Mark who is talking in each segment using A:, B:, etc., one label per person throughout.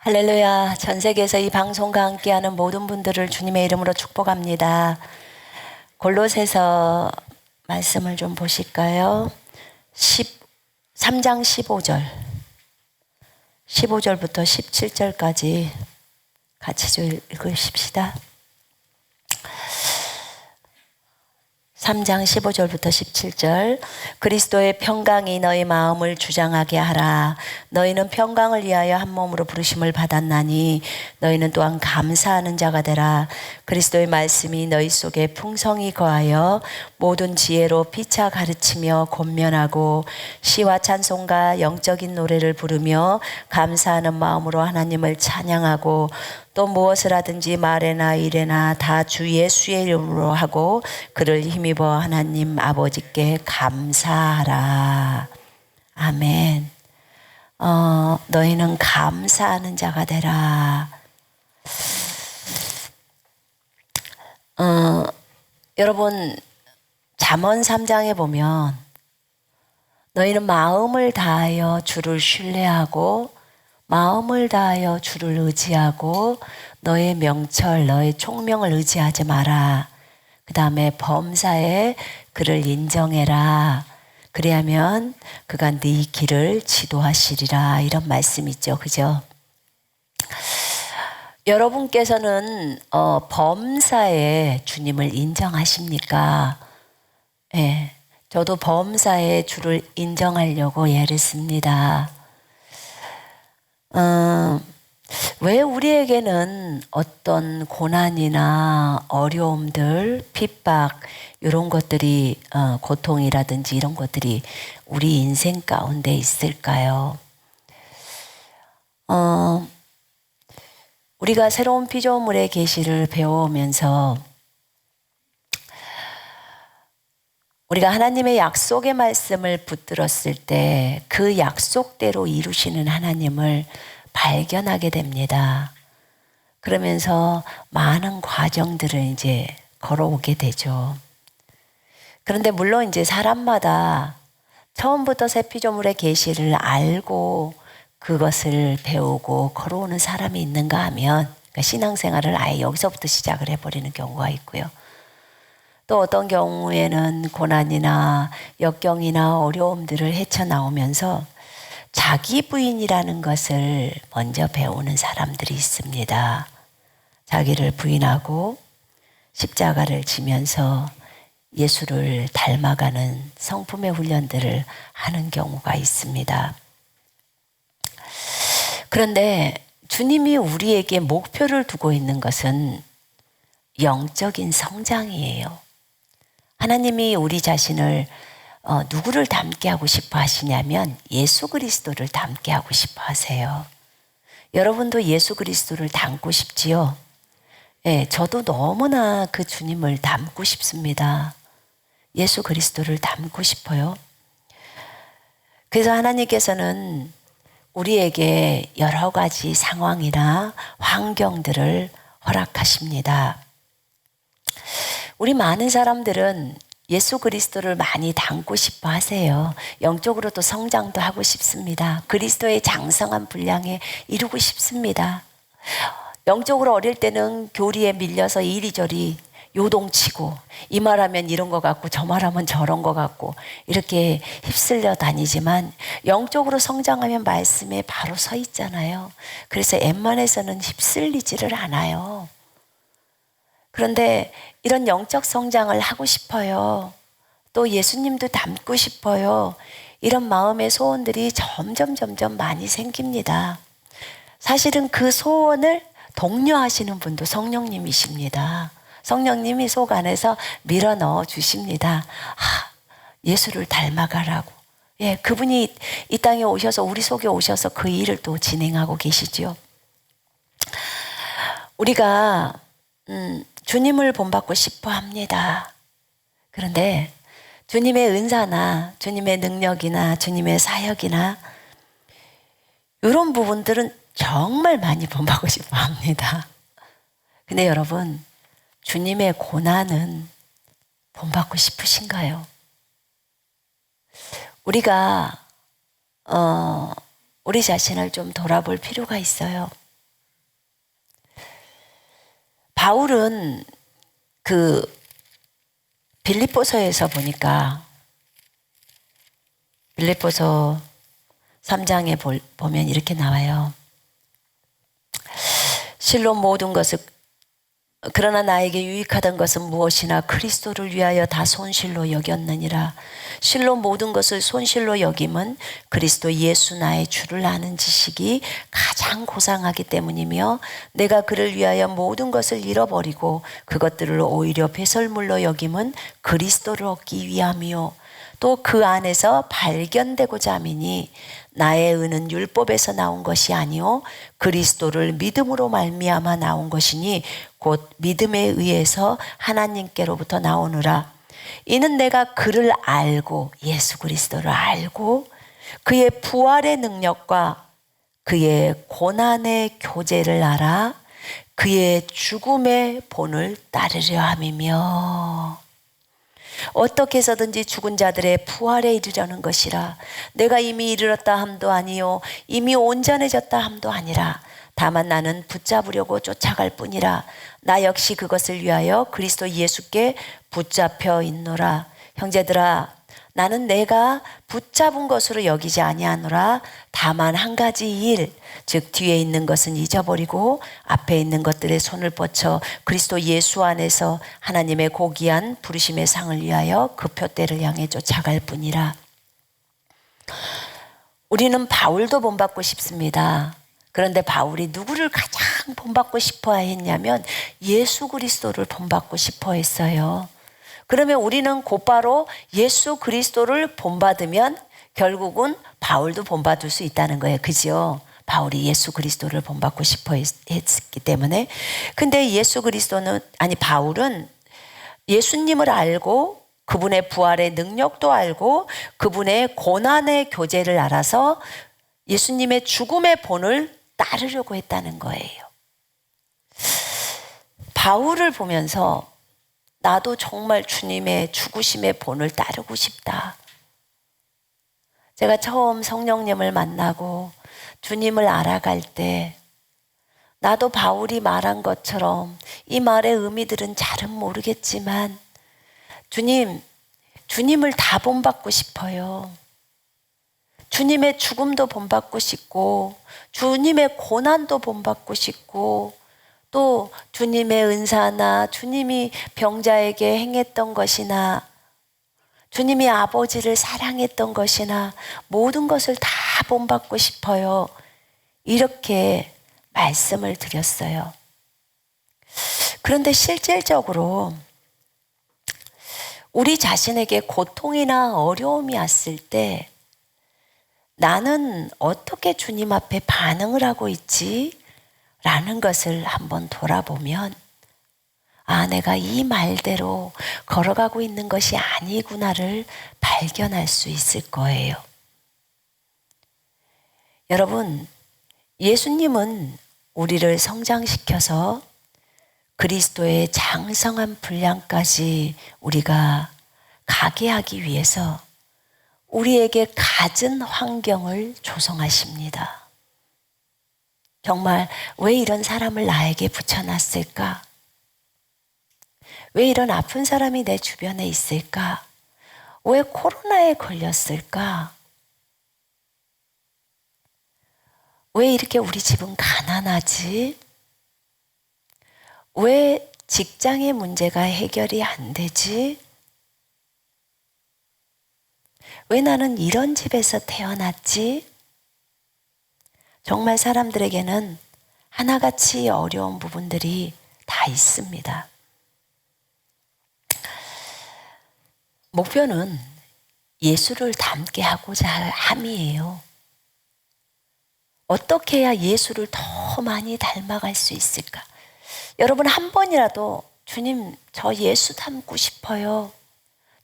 A: 할렐루야. 전 세계에서 이 방송과 함께하는 모든 분들을 주님의 이름으로 축복합니다. 골로새서 말씀을 좀 보실까요? 3장 15절부터 17절까지 같이 좀 읽으십시다. 3장 15절부터 17절. 그리스도의 평강이 너희 마음을 주장하게 하라. 너희는 평강을 위하여 한 몸으로 부르심을 받았나니 너희는 또한 감사하는 자가 되라. 그리스도의 말씀이 너희 속에 풍성히 거하여 모든 지혜로 피차 가르치며 권면하고 시와 찬송과 영적인 노래를 부르며 감사하는 마음으로 하나님을 찬양하고 또 무엇을 하든지 말에나 일에나 다 주 예수의 이름으로 하고 그를 힘입어 하나님 아버지께 감사하라. 아멘. 너희는 감사하는 자가 되라. 여러분 잠언 3장에 보면 너희는 마음을 다하여 주를 신뢰하고 마음을 다하여 주를 의지하고 너의 명철 너의 총명을 의지하지 마라. 그 다음에 범사에 그를 인정해라. 그리하면 그가 네 길을 지도하시리라. 이런 말씀 있죠. 그죠? 여러분께서는 범사에 주님을 인정하십니까? 예, 저도 범사에 주를 인정하려고 애를 씁니다. 왜 우리에게는 어떤 고난이나 어려움들, 핍박 이런 것들이 고통이라든지 이런 것들이 우리 인생 가운데 있을까요? 우리가 새로운 피조물의 계시를 배워오면서 우리가 하나님의 약속의 말씀을 붙들었을 때 그 약속대로 이루시는 하나님을 발견하게 됩니다. 그러면서 많은 과정들을 이제 걸어오게 되죠. 그런데 물론 이제 사람마다 처음부터 새 피조물의 계시를 알고 그것을 배우고 걸어오는 사람이 있는가 하면 그러니까 신앙생활을 아예 여기서부터 시작을 해버리는 경우가 있고요. 또 어떤 경우에는 고난이나 역경이나 어려움들을 헤쳐나오면서 자기 부인이라는 것을 먼저 배우는 사람들이 있습니다. 자기를 부인하고 십자가를 지면서 예수를 닮아가는 성품의 훈련들을 하는 경우가 있습니다. 그런데 주님이 우리에게 목표를 두고 있는 것은 영적인 성장이에요. 하나님이 우리 자신을 누구를 닮게 하고 싶어 하시냐면 예수 그리스도를 닮게 하고 싶어 하세요. 여러분도 예수 그리스도를 닮고 싶지요? 네, 저도 너무나 그 주님을 닮고 싶습니다. 예수 그리스도를 닮고 싶어요. 그래서 하나님께서는 우리에게 여러 가지 상황이나 환경들을 허락하십니다. 우리 많은 사람들은 예수 그리스도를 많이 닮고 싶어 하세요. 영적으로도 성장도 하고 싶습니다. 그리스도의 장성한 분량에 이루고 싶습니다. 영적으로 어릴 때는 교리에 밀려서 이리저리 요동치고 이 말하면 이런 것 같고 저 말하면 저런 것 같고 이렇게 휩쓸려 다니지만 영적으로 성장하면 말씀에 바로 서 있잖아요. 그래서 웬만해서는 휩쓸리지를 않아요. 그런데 이런 영적 성장을 하고 싶어요. 또 예수님도 닮고 싶어요. 이런 마음의 소원들이 점점 많이 생깁니다. 사실은 그 소원을 독려하시는 분도 성령님이십니다. 성령님이 속 안에서 밀어 넣어 주십니다. 예수를 닮아가라고. 예, 그분이 이 땅에 오셔서 우리 속에 오셔서 그 일을 또 진행하고 계시죠. 우리가 주님을 본받고 싶어 합니다. 그런데 주님의 은사나 주님의 능력이나 주님의 사역이나 이런 부분들은 정말 많이 본받고 싶어 합니다. 근데 여러분, 주님의 고난은 본받고 싶으신가요? 우리가 우리 자신을 좀 돌아볼 필요가 있어요. 바울은 그 빌립보서에서 보니까 빌립보서 3장에 보면 이렇게 나와요. 실로 모든 것을 그러나 나에게 유익하던 것은 무엇이나 그리스도를 위하여 다 손실로 여겼느니라. 실로 모든 것을 손실로 여김은 그리스도 예수 나의 주를 아는 지식이 가장 고상하기 때문이며 내가 그를 위하여 모든 것을 잃어버리고 그것들을 오히려 배설물로 여김은 그리스도를 얻기 위함이요 또 그 안에서 발견되고자 함이니 나의 의는 율법에서 나온 것이 아니요 그리스도를 믿음으로 말미암아 나온 것이니 곧 믿음에 의해서 하나님께로부터 나오느라. 이는 내가 그를 알고 예수 그리스도를 알고 그의 부활의 능력과 그의 고난의 교제를 알아 그의 죽음의 본을 따르려 함이며 어떻게 해서든지 죽은 자들의 부활에 이르려는 것이라. 내가 이미 이르렀다 함도 아니요 이미 온전해졌다 함도 아니라 다만 나는 붙잡으려고 쫓아갈 뿐이라. 나 역시 그것을 위하여 그리스도 예수께 붙잡혀 있노라. 형제들아 나는 내가 붙잡은 것으로 여기지 아니하노라. 다만 한 가지 일, 즉 뒤에 있는 것은 잊어버리고 앞에 있는 것들에 손을 뻗쳐 그리스도 예수 안에서 하나님의 고귀한 부르심의 상을 위하여 그 표대를 향해 쫓아갈 뿐이라. 우리는 바울도 본받고 싶습니다. 그런데 바울이 누구를 가장 본받고 싶어 했냐면 예수 그리스도를 본받고 싶어 했어요. 그러면 우리는 곧바로 예수 그리스도를 본받으면 결국은 바울도 본받을 수 있다는 거예요. 그죠? 바울이 예수 그리스도를 본받고 싶어 했기 때문에. 근데 바울은 예수님을 알고 그분의 부활의 능력도 알고 그분의 고난의 교제를 알아서 예수님의 죽음의 본을 따르려고 했다는 거예요. 바울을 보면서 나도 정말 주님의 죽으심의 본을 따르고 싶다. 제가 처음 성령님을 만나고 주님을 알아갈 때 나도 바울이 말한 것처럼 이 말의 의미들은 잘은 모르겠지만 주님을 다 본받고 싶어요. 주님의 죽음도 본받고 싶고 주님의 고난도 본받고 싶고 또 주님의 은사나 주님이 병자에게 행했던 것이나 주님이 아버지를 사랑했던 것이나 모든 것을 다 본받고 싶어요. 이렇게 말씀을 드렸어요. 그런데 실질적으로 우리 자신에게 고통이나 어려움이 왔을 때 나는 어떻게 주님 앞에 반응을 하고 있지? 라는 것을 한번 돌아보면 내가 이 말대로 걸어가고 있는 것이 아니구나를 발견할 수 있을 거예요. 여러분, 예수님은 우리를 성장시켜서 그리스도의 장성한 분량까지 우리가 가게 하기 위해서 우리에게 갖은 환경을 조성하십니다. 정말 왜 이런 사람을 나에게 붙여놨을까? 왜 이런 아픈 사람이 내 주변에 있을까? 왜 코로나에 걸렸을까? 왜 이렇게 우리 집은 가난하지? 왜 직장의 문제가 해결이 안 되지? 왜 나는 이런 집에서 태어났지? 정말 사람들에게는 하나같이 어려운 부분들이 다 있습니다. 목표는 예수를 닮게 하고자 함이에요. 어떻게 해야 예수를 더 많이 닮아갈 수 있을까? 여러분 한 번이라도 주님 저 예수 닮고 싶어요.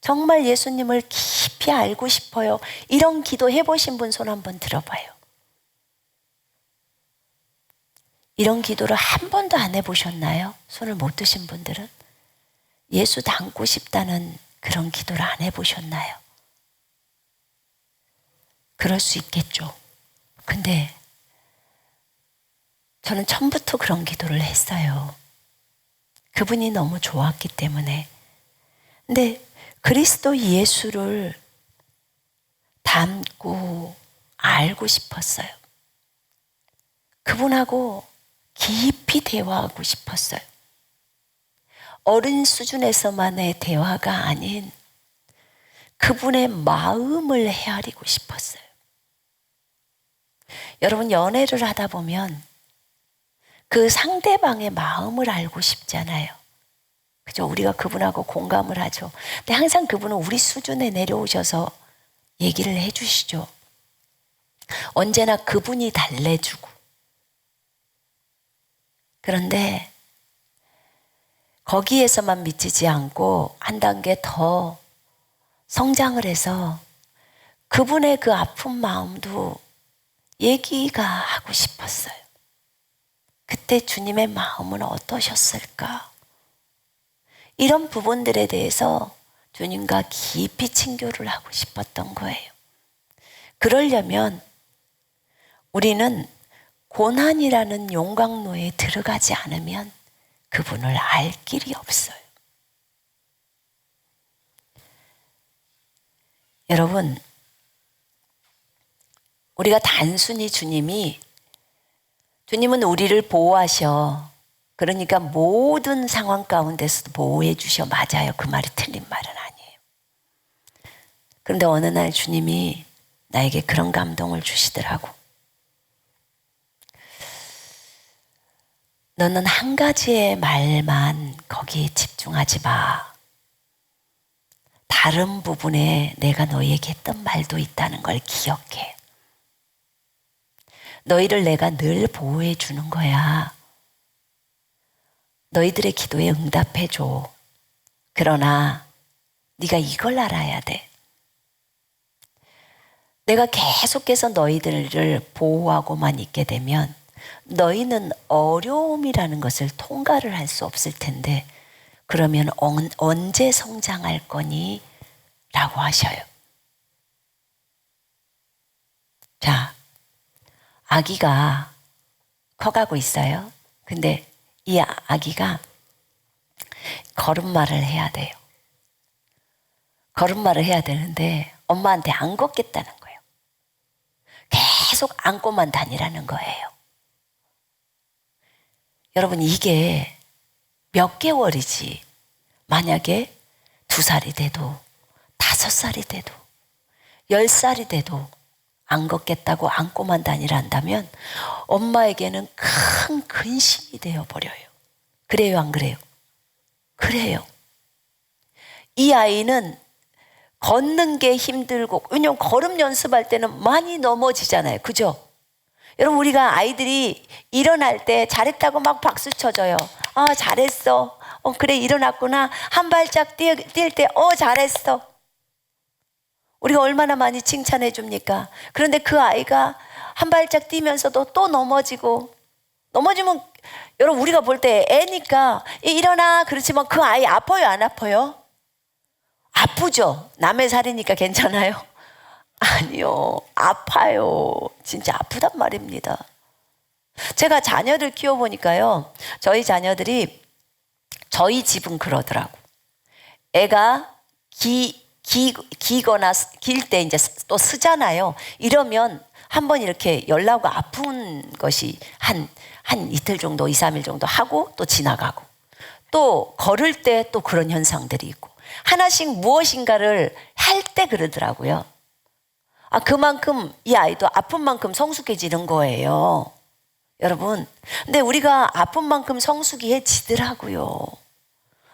A: 정말 예수님을 깊이 알고 싶어요. 이런 기도 해보신 분 손 한번 들어봐요. 이런 기도를 한 번도 안 해보셨나요? 손을 못 드신 분들은? 예수 닮고 싶다는 그런 기도를 안 해보셨나요? 그럴 수 있겠죠. 근데 저는 처음부터 그런 기도를 했어요. 그분이 너무 좋았기 때문에. 근데 그리스도 예수를 닮고 알고 싶었어요. 그분하고 깊이 대화하고 싶었어요. 어른 수준에서만의 대화가 아닌 그분의 마음을 헤아리고 싶었어요. 여러분, 연애를 하다 보면 그 상대방의 마음을 알고 싶잖아요. 그죠? 우리가 그분하고 공감을 하죠. 근데 항상 그분은 우리 수준에 내려오셔서 얘기를 해주시죠. 언제나 그분이 달래주고. 그런데 거기에서만 미치지 않고 한 단계 더 성장을 해서 그분의 그 아픈 마음도 얘기가 하고 싶었어요. 그때 주님의 마음은 어떠셨을까? 이런 부분들에 대해서 주님과 깊이 친교를 하고 싶었던 거예요. 그러려면 우리는 고난이라는 용광로에 들어가지 않으면 그분을 알 길이 없어요. 여러분, 우리가 단순히 주님은 우리를 보호하셔. 그러니까 모든 상황 가운데서도 보호해 주셔. 맞아요. 그 말이 틀린 말은 아니에요. 그런데 어느 날 주님이 나에게 그런 감동을 주시더라고. 너는 한 가지의 말만 거기에 집중하지 마. 다른 부분에 내가 너에게 했던 말도 있다는 걸 기억해. 너희를 내가 늘 보호해 주는 거야. 너희들의 기도에 응답해 줘. 그러나 네가 이걸 알아야 돼. 내가 계속해서 너희들을 보호하고만 있게 되면 너희는 어려움이라는 것을 통과를 할 수 없을 텐데 그러면 언제 성장할 거니? 라고 하셔요. 자, 아기가 커가고 있어요. 근데 이 아기가 걸음마를 해야 돼요. 걸음마를 해야 되는데 엄마한테 안 걷겠다는 거예요. 계속 안고만 다니라는 거예요. 여러분, 이게 몇 개월이지 만약에 2살이 돼도 5살이 돼도 10살이 돼도 안 걷겠다고 안고만 다니라 한다면 엄마에게는 큰 근심이 되어버려요. 그래요, 안 그래요? 그래요. 이 아이는 걷는 게 힘들고, 왜냐면 걸음 연습할 때는 많이 넘어지잖아요. 그죠? 여러분, 우리가 아이들이 일어날 때 잘했다고 막 박수 쳐줘요. 아, 잘했어. 그래, 일어났구나. 한 발짝 뛸 때, 잘했어. 우리가 얼마나 많이 칭찬해 줍니까? 그런데 그 아이가 한 발짝 뛰면서도 또 넘어지면 여러분, 우리가 볼 때 애니까 일어나 그렇지만 그 아이 아파요, 안 아파요? 아프죠? 남의 살이니까 괜찮아요? 아니요, 아파요. 진짜 아프단 말입니다. 제가 자녀들 키워보니까요, 저희 자녀들이 저희 집은 그러더라고. 애가 기거나 길 때 이제 또 쓰잖아요. 이러면 한번 이렇게 열나고 아픈 것이 한 이틀 정도, 2, 3일 정도 하고 또 지나가고, 또 걸을 때 또 그런 현상들이 있고, 하나씩 무엇인가를 할 때 그러더라고요. 그만큼 이 아이도 아픈 만큼 성숙해지는 거예요. 여러분, 근데 우리가 아픈 만큼 성숙해지더라고요.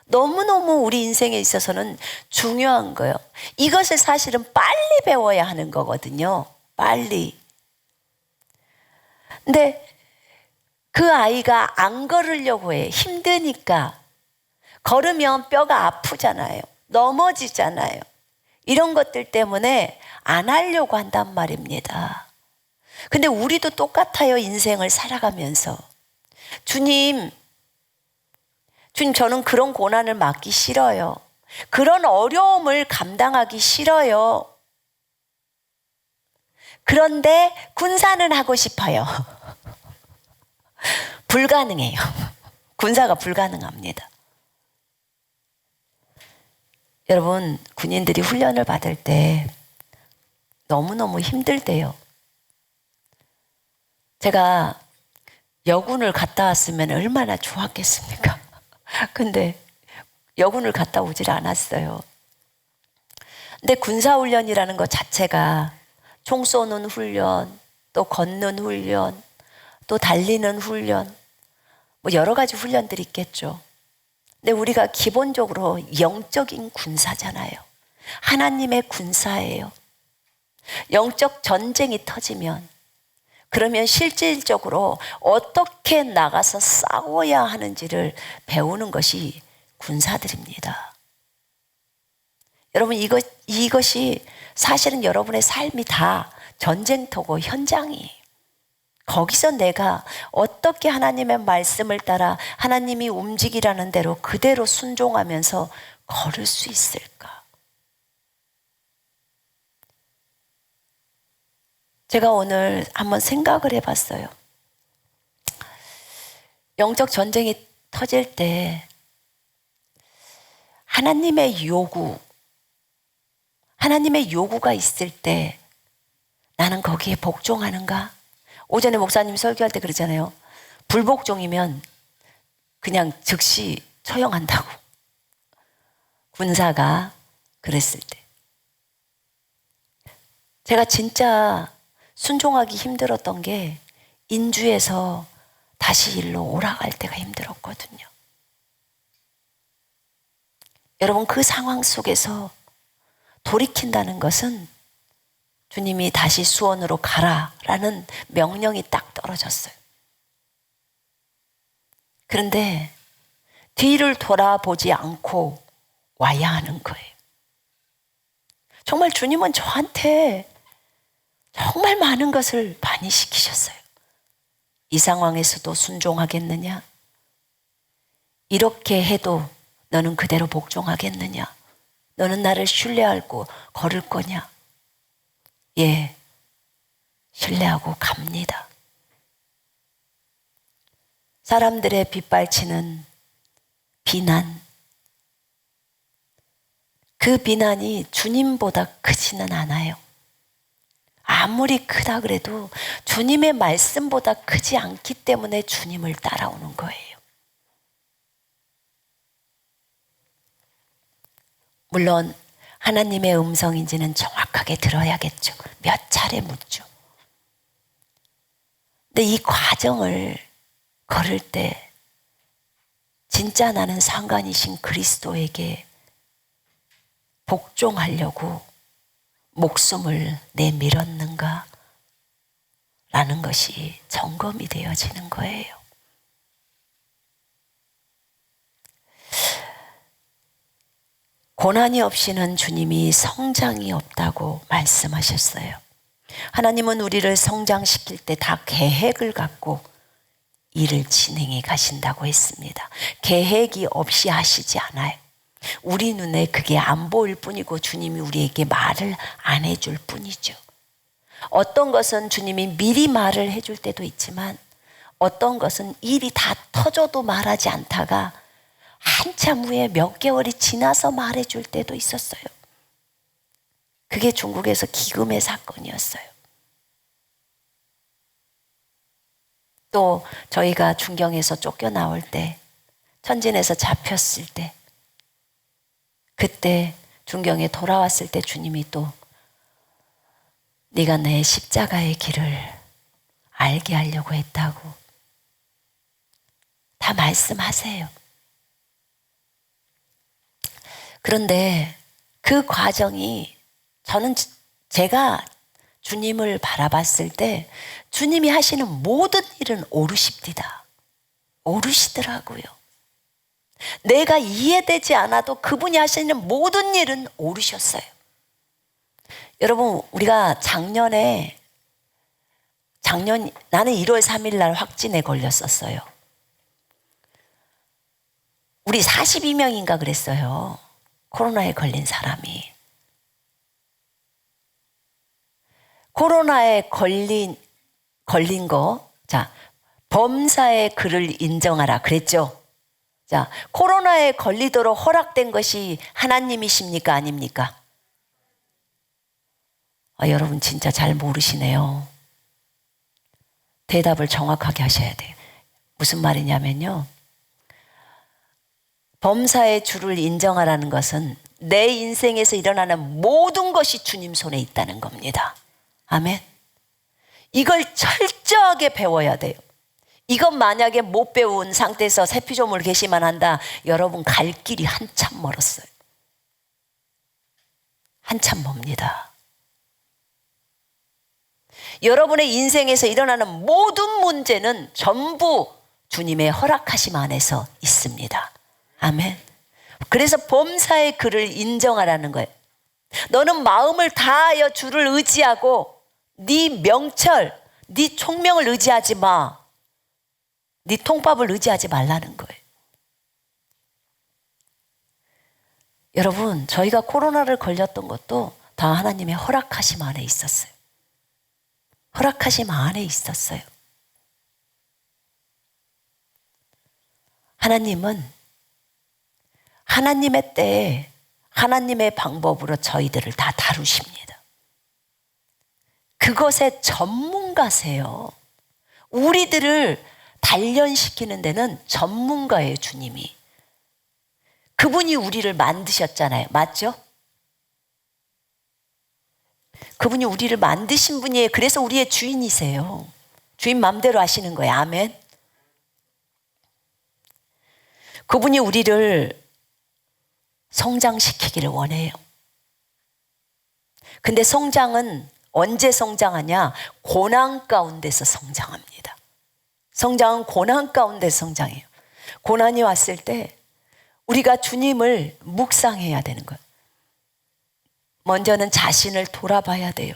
A: 너무너무 우리 인생에 있어서는 중요한 거예요. 이것을 사실은 빨리 배워야 하는 거거든요. 빨리. 근데 그 아이가 안 걸으려고 해. 힘드니까. 걸으면 뼈가 아프잖아요. 넘어지잖아요. 이런 것들 때문에 안 하려고 한단 말입니다. 근데 우리도 똑같아요. 인생을 살아가면서. 주님, 저는 그런 고난을 맡기 싫어요. 그런 어려움을 감당하기 싫어요. 그런데 군사는 하고 싶어요. 불가능해요. 군사가 불가능합니다. 여러분, 군인들이 훈련을 받을 때 너무너무 힘들대요. 제가 여군을 갔다 왔으면 얼마나 좋았겠습니까? 근데 여군을 갔다 오질 않았어요. 근데 군사훈련이라는 것 자체가 총 쏘는 훈련, 또 걷는 훈련, 또 달리는 훈련, 뭐 여러 가지 훈련들이 있겠죠. 근데 우리가 기본적으로 영적인 군사잖아요. 하나님의 군사예요. 영적 전쟁이 터지면, 그러면 실질적으로 어떻게 나가서 싸워야 하는지를 배우는 것이 군사들입니다. 여러분, 이것이 사실은 여러분의 삶이 다 전쟁터고 현장이에요. 거기서 내가 어떻게 하나님의 말씀을 따라 하나님이 움직이라는 대로 그대로 순종하면서 걸을 수 있을까? 제가 오늘 한번 생각을 해봤어요. 영적 전쟁이 터질 때 하나님의 요구가 있을 때 나는 거기에 복종하는가? 오전에 목사님 설교할 때 그러잖아요. 불복종이면 그냥 즉시 처형한다고. 군사가 그랬을 때. 제가 진짜 순종하기 힘들었던 게 인주에서 다시 일로 오라갈 때가 힘들었거든요. 여러분, 그 상황 속에서 돌이킨다는 것은 주님이 다시 수원으로 가라라는 명령이 딱 떨어졌어요. 그런데 뒤를 돌아보지 않고 와야 하는 거예요. 정말 주님은 저한테 정말 많은 것을 많이 시키셨어요. 이 상황에서도 순종하겠느냐? 이렇게 해도 너는 그대로 복종하겠느냐? 너는 나를 신뢰하고 걸을 거냐? 예, 신뢰하고 갑니다. 사람들의 빗발치는 비난, 그 비난이 주님보다 크지는 않아요. 아무리 크다 그래도 주님의 말씀보다 크지 않기 때문에 주님을 따라오는 거예요. 물론 하나님의 음성인지는 정확하게 들어야겠죠. 몇 차례 묻죠. 근데 이 과정을 걸을 때 진짜 나는 상관이신 그리스도에게 복종하려고 목숨을 내밀었는가? 라는 것이 점검이 되어지는 거예요. 고난이 없이는 주님이 성장이 없다고 말씀하셨어요. 하나님은 우리를 성장시킬 때 다 계획을 갖고 일을 진행해 가신다고 했습니다. 계획이 없이 하시지 않아요. 우리 눈에 그게 안 보일 뿐이고 주님이 우리에게 말을 안 해줄 뿐이죠. 어떤 것은 주님이 미리 말을 해줄 때도 있지만 어떤 것은 일이 다 터져도 말하지 않다가 한참 후에 몇 개월이 지나서 말해줄 때도 있었어요. 그게 중국에서 기금의 사건이었어요. 또 저희가 중경에서 쫓겨나올 때, 천진에서 잡혔을 때, 그때 중경에 돌아왔을 때 주님이 또 네가 내 십자가의 길을 알게 하려고 했다고 다 말씀하세요. 그런데 그 과정이 제가 주님을 바라봤을 때 주님이 하시는 모든 일은 오르십니다. 오르시더라고요. 내가 이해되지 않아도 그분이 하시는 모든 일은 오르셨어요. 여러분, 우리가 나는 1월 3일 날 확진에 걸렸었어요. 우리 42명인가 그랬어요. 코로나에 걸린 사람이. 코로나에 걸린 거, 자, 범사의 그를 인정하라 그랬죠. 자, 코로나에 걸리도록 허락된 것이 하나님이십니까? 아닙니까? 여러분 진짜 잘 모르시네요. 대답을 정확하게 하셔야 돼요. 무슨 말이냐면요. 범사의 주를 인정하라는 것은 내 인생에서 일어나는 모든 것이 주님 손에 있다는 겁니다. 아멘. 이걸 철저하게 배워야 돼요. 이건 만약에 못 배운 상태에서 새 피조물 계시만 한다. 여러분 갈 길이 한참 멀었어요. 한참 멉니다. 여러분의 인생에서 일어나는 모든 문제는 전부 주님의 허락하심 안에서 있습니다. 아멘. 그래서 범사의 그를 인정하라는 거예요. 너는 마음을 다하여 주를 의지하고 네 명철, 네 총명을 의지하지 마. 네 통밥을 의지하지 말라는 거예요. 여러분, 저희가 코로나를 걸렸던 것도 다 하나님의 허락하심 안에 있었어요. 허락하심 안에 있었어요. 하나님은 하나님의 때에 하나님의 방법으로 저희들을 다 다루십니다. 그것의 전문가세요. 우리들을 단련시키는 데는 전문가예요, 주님이. 그분이 우리를 만드셨잖아요. 맞죠? 그분이 우리를 만드신 분이에요. 그래서 우리의 주인이세요. 주인 맘대로 하시는 거예요. 아멘. 그분이 우리를 성장시키기를 원해요. 근데 성장은 언제 성장하냐? 고난 가운데서 성장합니다. 성장은 고난 가운데서 성장해요. 고난이 왔을 때 우리가 주님을 묵상해야 되는 거예요. 먼저는 자신을 돌아봐야 돼요.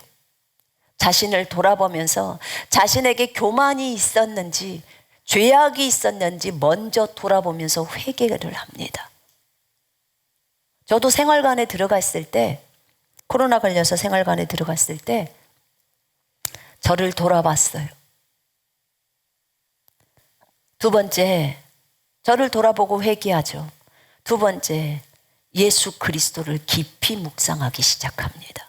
A: 자신을 돌아보면서 자신에게 교만이 있었는지 죄악이 있었는지 먼저 돌아보면서 회개를 합니다. 저도 생활관에 들어갔을 때, 코로나 걸려서 생활관에 들어갔을 때 저를 돌아봤어요. 두 번째, 저를 돌아보고 회개하죠. 두 번째, 예수 그리스도를 깊이 묵상하기 시작합니다.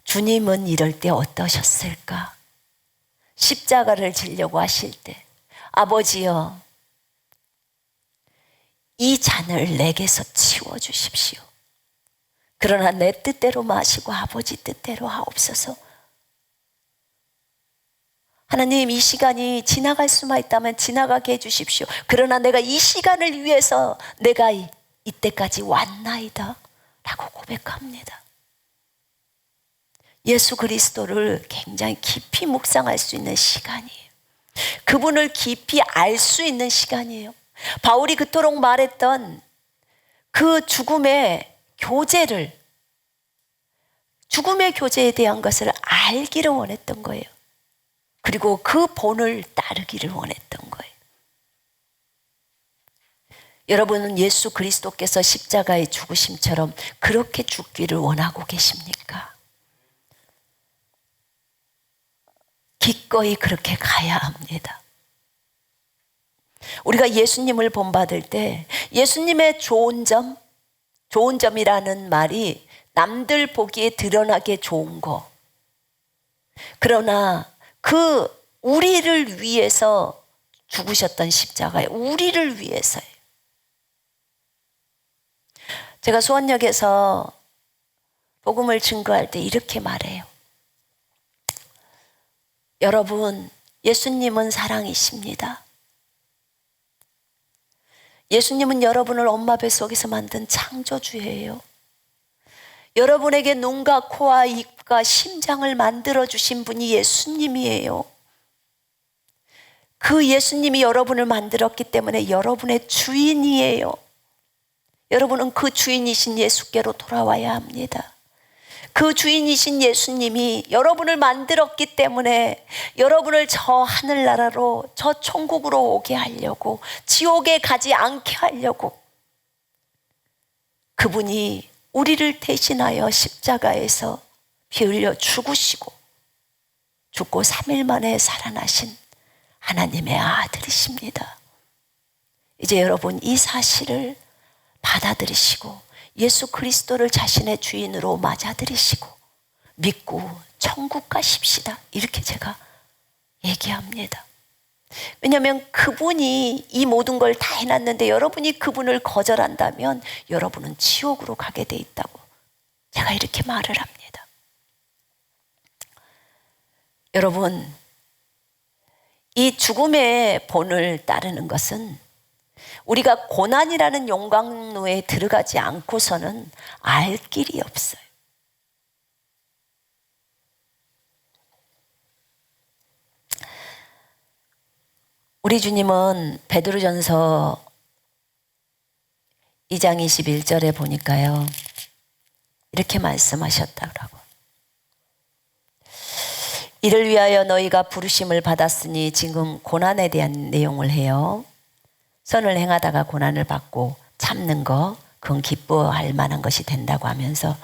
A: 주님은 이럴 때 어떠셨을까? 십자가를 지려고 하실 때, 아버지여, 이 잔을 내게서 치워주십시오. 그러나 내 뜻대로 마시고 아버지 뜻대로 하옵소서. 하나님, 이 시간이 지나갈 수만 있다면 지나가게 해주십시오. 그러나 내가 이 시간을 위해서 내가 이때까지 왔나이다 라고 고백합니다. 예수 그리스도를 굉장히 깊이 묵상할 수 있는 시간이에요. 그분을 깊이 알 수 있는 시간이에요. 바울이 그토록 말했던 그 죽음의 교제에 대한 것을 알기를 원했던 거예요. 그리고 그 본을 따르기를 원했던 거예요. 여러분은 예수 그리스도께서 십자가의 죽으심처럼 그렇게 죽기를 원하고 계십니까? 기꺼이 그렇게 가야 합니다. 우리가 예수님을 본받을 때 예수님의 좋은 점이라는 말이 남들 보기에 드러나게 좋은 거. 그러나 그 우리를 위해서 죽으셨던 십자가에 우리를 위해서예요. 제가 수원역에서 복음을 증거할 때 이렇게 말해요. 여러분, 예수님은 사랑이십니다. 예수님은 여러분을 엄마 뱃속에서 만든 창조주예요. 여러분에게 눈과 코와 입과 심장을 만들어주신 분이 예수님이에요. 그 예수님이 여러분을 만들었기 때문에 여러분의 주인이에요. 여러분은 그 주인이신 예수께로 돌아와야 합니다. 그 주인이신 예수님이 여러분을 만들었기 때문에 여러분을 저 하늘나라로, 저 천국으로 오게 하려고, 지옥에 가지 않게 하려고 그분이 우리를 대신하여 십자가에서 피 흘려 죽으시고 죽고 3일 만에 살아나신 하나님의 아들이십니다. 이제 여러분 이 사실을 받아들이시고 예수 그리스도를 자신의 주인으로 맞아들이시고 믿고 천국 가십시다. 이렇게 제가 얘기합니다. 왜냐하면 그분이 이 모든 걸 다 해놨는데 여러분이 그분을 거절한다면 여러분은 지옥으로 가게 돼 있다고 제가 이렇게 말을 합니다. 여러분, 이 죽음의 본을 따르는 것은 우리가 고난이라는 용광로에 들어가지 않고서는 알 길이 없어요. 우리 주님은 베드로전서 2장 21절에 보니까요, 이렇게 말씀하셨다고. 이를 위하여 너희가 부르심을 받았으니, 지금 고난에 대한 내용을 해요. 선을 행하다가 고난을 받고 참는 거, 그건 기뻐할 만한 것이 된다고 하면서,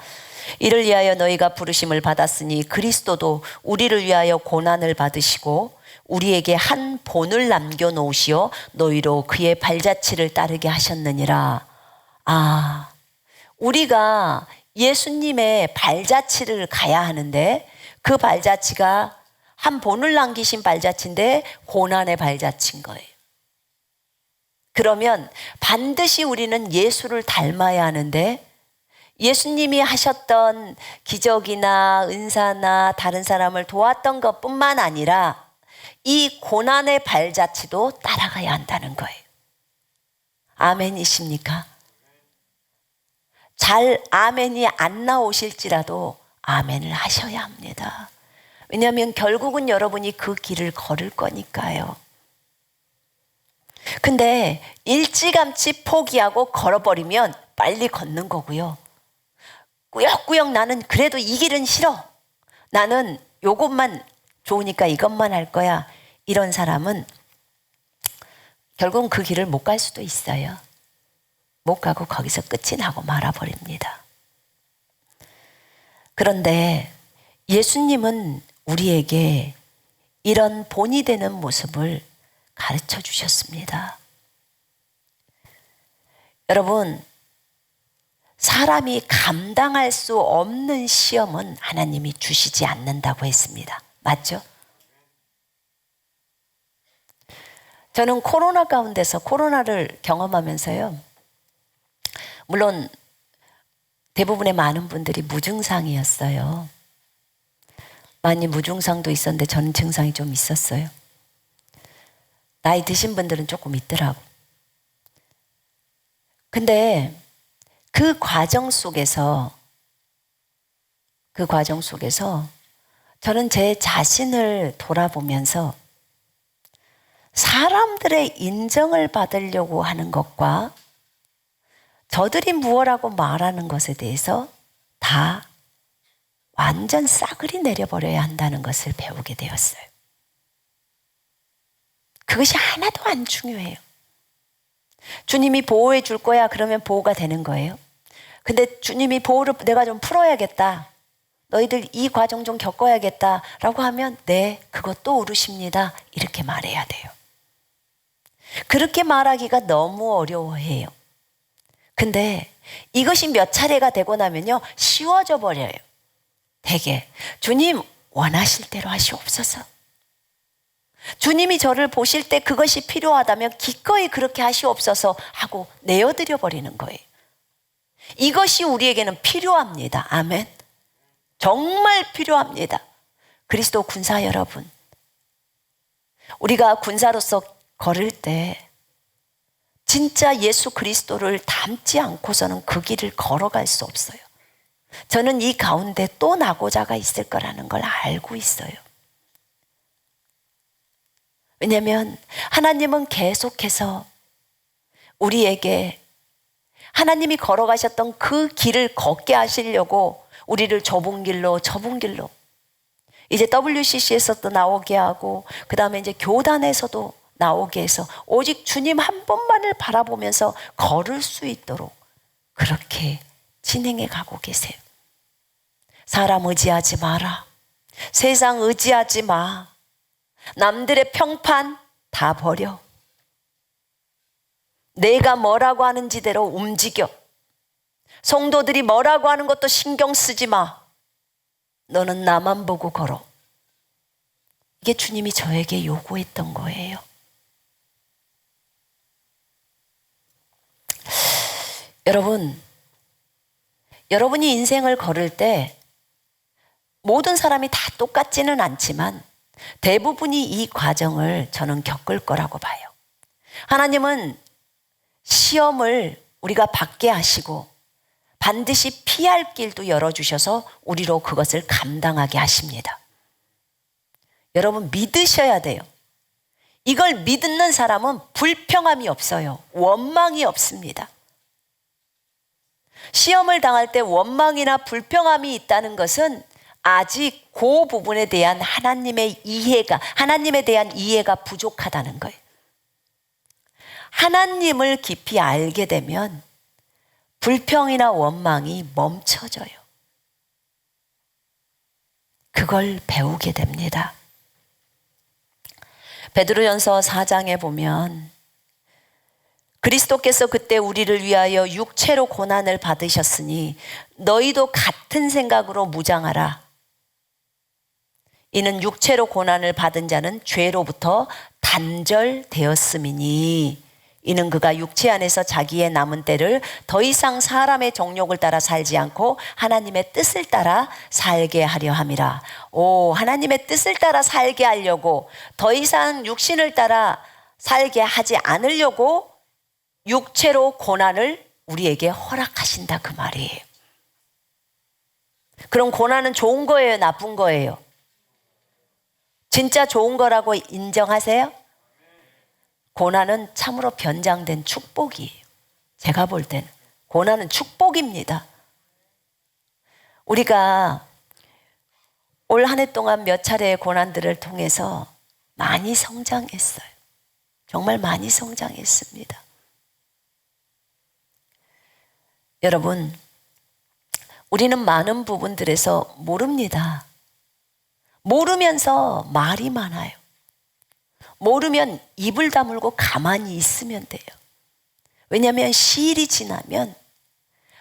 A: 이를 위하여 너희가 부르심을 받았으니 그리스도도 우리를 위하여 고난을 받으시고 우리에게 한 본을 남겨놓으시어 너희로 그의 발자취를 따르게 하셨느니라. 아, 우리가 예수님의 발자취를 가야 하는데 그 발자취가 한 본을 남기신 발자취인데 고난의 발자취인 거예요. 그러면 반드시 우리는 예수를 닮아야 하는데 예수님이 하셨던 기적이나 은사나 다른 사람을 도왔던 것뿐만 아니라 이 고난의 발자취도 따라가야 한다는 거예요. 아멘이십니까? 잘 아멘이 안 나오실지라도 아멘을 하셔야 합니다. 왜냐하면 결국은 여러분이 그 길을 걸을 거니까요. 근데 일찌감치 포기하고 걸어버리면 빨리 걷는 거고요. 꾸역꾸역 나는 그래도 이 길은 싫어. 나는 요것만 좋으니까 이것만 할 거야. 이런 사람은 결국은 그 길을 못 갈 수도 있어요. 못 가고 거기서 끝이 나고 말아버립니다. 그런데 예수님은 우리에게 이런 본이 되는 모습을 가르쳐 주셨습니다. 여러분, 사람이 감당할 수 없는 시험은 하나님이 주시지 않는다고 했습니다. 맞죠? 저는 코로나 가운데서 코로나를 경험하면서요, 물론 대부분의 많은 분들이 무증상이었어요. 많이 무증상도 있었는데 저는 증상이 좀 있었어요. 나이 드신 분들은 조금 있더라고. 근데 그 과정 속에서 저는 제 자신을 돌아보면서 사람들의 인정을 받으려고 하는 것과 저들이 무엇라고 말하는 것에 대해서 다 완전 싸그리 내려버려야 한다는 것을 배우게 되었어요. 그것이 하나도 안 중요해요. 주님이 보호해 줄 거야 그러면 보호가 되는 거예요. 근데 주님이 보호를 내가 좀 풀어야겠다, 너희들 이 과정 좀 겪어야겠다 라고 하면 네, 그것도 오르십니다 이렇게 말해야 돼요. 그렇게 말하기가 너무 어려워해요. 근데 이것이 몇 차례가 되고 나면요, 쉬워져 버려요. 되게 주님 원하실 대로 하시옵소서. 주님이 저를 보실 때 그것이 필요하다면 기꺼이 그렇게 하시옵소서 하고 내어드려 버리는 거예요. 이것이 우리에게는 필요합니다. 아멘. 정말 필요합니다. 그리스도 군사 여러분, 우리가 군사로서 걸을 때 진짜 예수 그리스도를 닮지 않고서는 그 길을 걸어갈 수 없어요. 저는 이 가운데 또 낙오자가 있을 거라는 걸 알고 있어요. 왜냐하면 하나님은 계속해서 우리에게 하나님이 걸어가셨던 그 길을 걷게 하시려고 우리를 좁은 길로 이제 WCC에서도 나오게 하고 그 다음에 이제 교단에서도 나오게 해서 오직 주님 한 분만을 바라보면서 걸을 수 있도록 그렇게 진행해 가고 계세요. 사람 의지하지 마라. 세상 의지하지 마. 남들의 평판 다 버려. 내가 뭐라고 하는지대로 움직여. 성도들이 뭐라고 하는 것도 신경 쓰지 마. 너는 나만 보고 걸어. 이게 주님이 저에게 요구했던 거예요. 여러분이 인생을 걸을 때 모든 사람이 다 똑같지는 않지만 대부분이 이 과정을 저는 겪을 거라고 봐요. 하나님은 시험을 우리가 받게 하시고 반드시 피할 길도 열어주셔서 우리로 그것을 감당하게 하십니다. 여러분 믿으셔야 돼요. 이걸 믿는 사람은 불평함이 없어요. 원망이 없습니다. 시험을 당할 때 원망이나 불평함이 있다는 것은 아직 그 부분에 대한 하나님에 대한 이해가 부족하다는 거예요. 하나님을 깊이 알게 되면 불평이나 원망이 멈춰져요. 그걸 배우게 됩니다. 베드로전서 4장에 보면 그리스도께서 그때 우리를 위하여 육체로 고난을 받으셨으니 너희도 같은 생각으로 무장하라. 이는 육체로 고난을 받은 자는 죄로부터 단절되었음이니 이는 그가 육체 안에서 자기의 남은 때를 더 이상 사람의 정욕을 따라 살지 않고 하나님의 뜻을 따라 살게 하려 함이라. 하나님의 뜻을 따라 살게 하려고 더 이상 육신을 따라 살게 하지 않으려고 육체로 고난을 우리에게 허락하신다 그 말이에요. 그럼 고난은 좋은 거예요? 나쁜 거예요? 진짜 좋은 거라고 인정하세요? 고난은 참으로 변장된 축복이에요. 제가 볼 때는 고난은 축복입니다. 우리가 올 한 해 동안 몇 차례의 고난들을 통해서 많이 성장했어요. 정말 많이 성장했습니다. 여러분, 우리는 많은 부분들에서 모릅니다. 모르면서 말이 많아요. 모르면 입을 다물고 가만히 있으면 돼요. 왜냐하면 시일이 지나면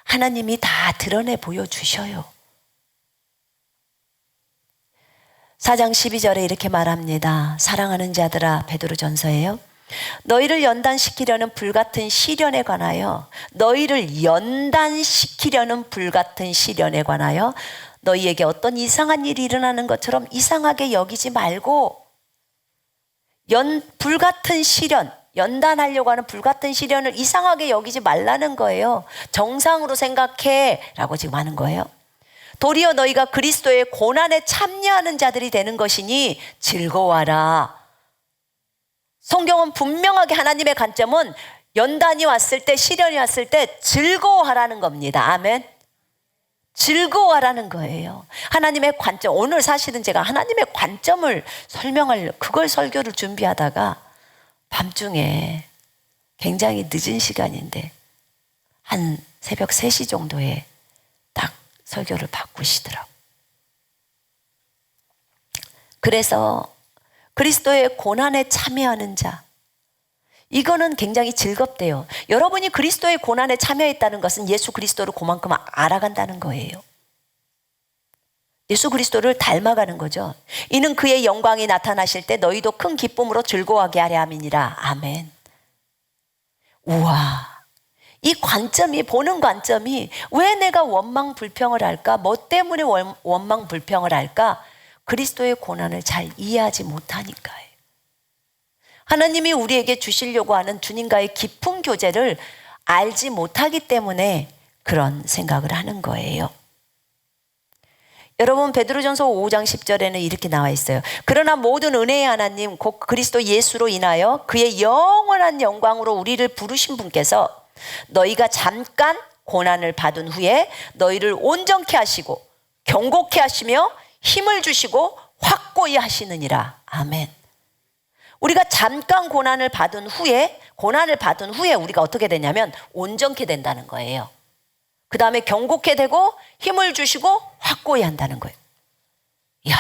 A: 하나님이 다 드러내 보여주셔요. 4장 12절에 이렇게 말합니다. 사랑하는 자들아, 베드로전서예요. 너희를 연단시키려는 불같은 시련에 관하여 너희에게 어떤 이상한 일이 일어나는 것처럼 이상하게 여기지 말고 불같은 시련, 연단하려고 하는 불같은 시련을 이상하게 여기지 말라는 거예요. 정상으로 생각해 라고 지금 하는 거예요. 도리어 너희가 그리스도의 고난에 참여하는 자들이 되는 것이니 즐거워하라. 성경은 분명하게 하나님의 관점은 연단이 왔을 때, 시련이 왔을 때 즐거워하라는 겁니다. 아멘. 즐거워하라는 거예요. 하나님의 관점. 오늘 사실은 제가 하나님의 관점을 그걸 설교를 준비하다가 밤중에 굉장히 늦은 시간인데 한 새벽 3시 정도에 딱 설교를 바꾸시더라고요. 그래서 그리스도의 고난에 참여하는 자, 이거는 굉장히 즐겁대요. 여러분이 그리스도의 고난에 참여했다는 것은 예수 그리스도를 그만큼 알아간다는 거예요. 예수 그리스도를 닮아가는 거죠. 이는 그의 영광이 나타나실 때 너희도 큰 기쁨으로 즐거워하게 하려 함이니라. 아멘. 우와, 이 관점이, 보는 관점이 왜 내가 원망 불평을 할까? 뭐 때문에 원망 불평을 할까? 그리스도의 고난을 잘 이해하지 못하니까요. 하나님이 우리에게 주시려고 하는 주님과의 깊은 교제를 알지 못하기 때문에 그런 생각을 하는 거예요. 여러분, 베드로전서 5장 10절에는 이렇게 나와 있어요. 그러나 모든 은혜의 하나님 곧 그리스도 예수로 인하여 그의 영원한 영광으로 우리를 부르신 분께서 너희가 잠깐 고난을 받은 후에 너희를 온전케 하시고 경고케 하시며 힘을 주시고 확고히 하시느니라. 아멘. 우리가 잠깐 고난을 받은 후에 우리가 어떻게 되냐면 온전케 된다는 거예요. 그 다음에 경고케 되고 힘을 주시고 확고히 한다는 거예요. 이야,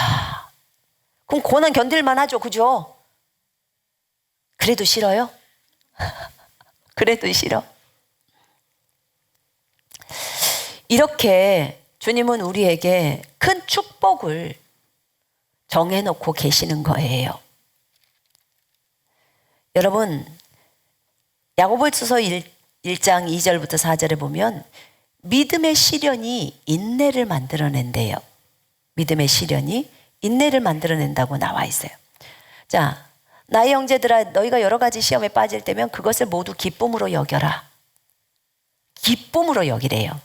A: 그럼 고난 견딜만 하죠, 그죠? 그래도 싫어요? 그래도 싫어. 이렇게 주님은 우리에게 큰 축복을 정해놓고 계시는 거예요. 여러분, 야고보서서 1장 2절부터 4절에 보면 믿음의 시련이 인내를 만들어낸대요. 믿음의 시련이 인내를 만들어낸다고 나와 있어요. 자, 나의 형제들아, 너희가 여러 가지 시험에 빠질 때면 그것을 모두 기쁨으로 여겨라. 기쁨으로 여기래요.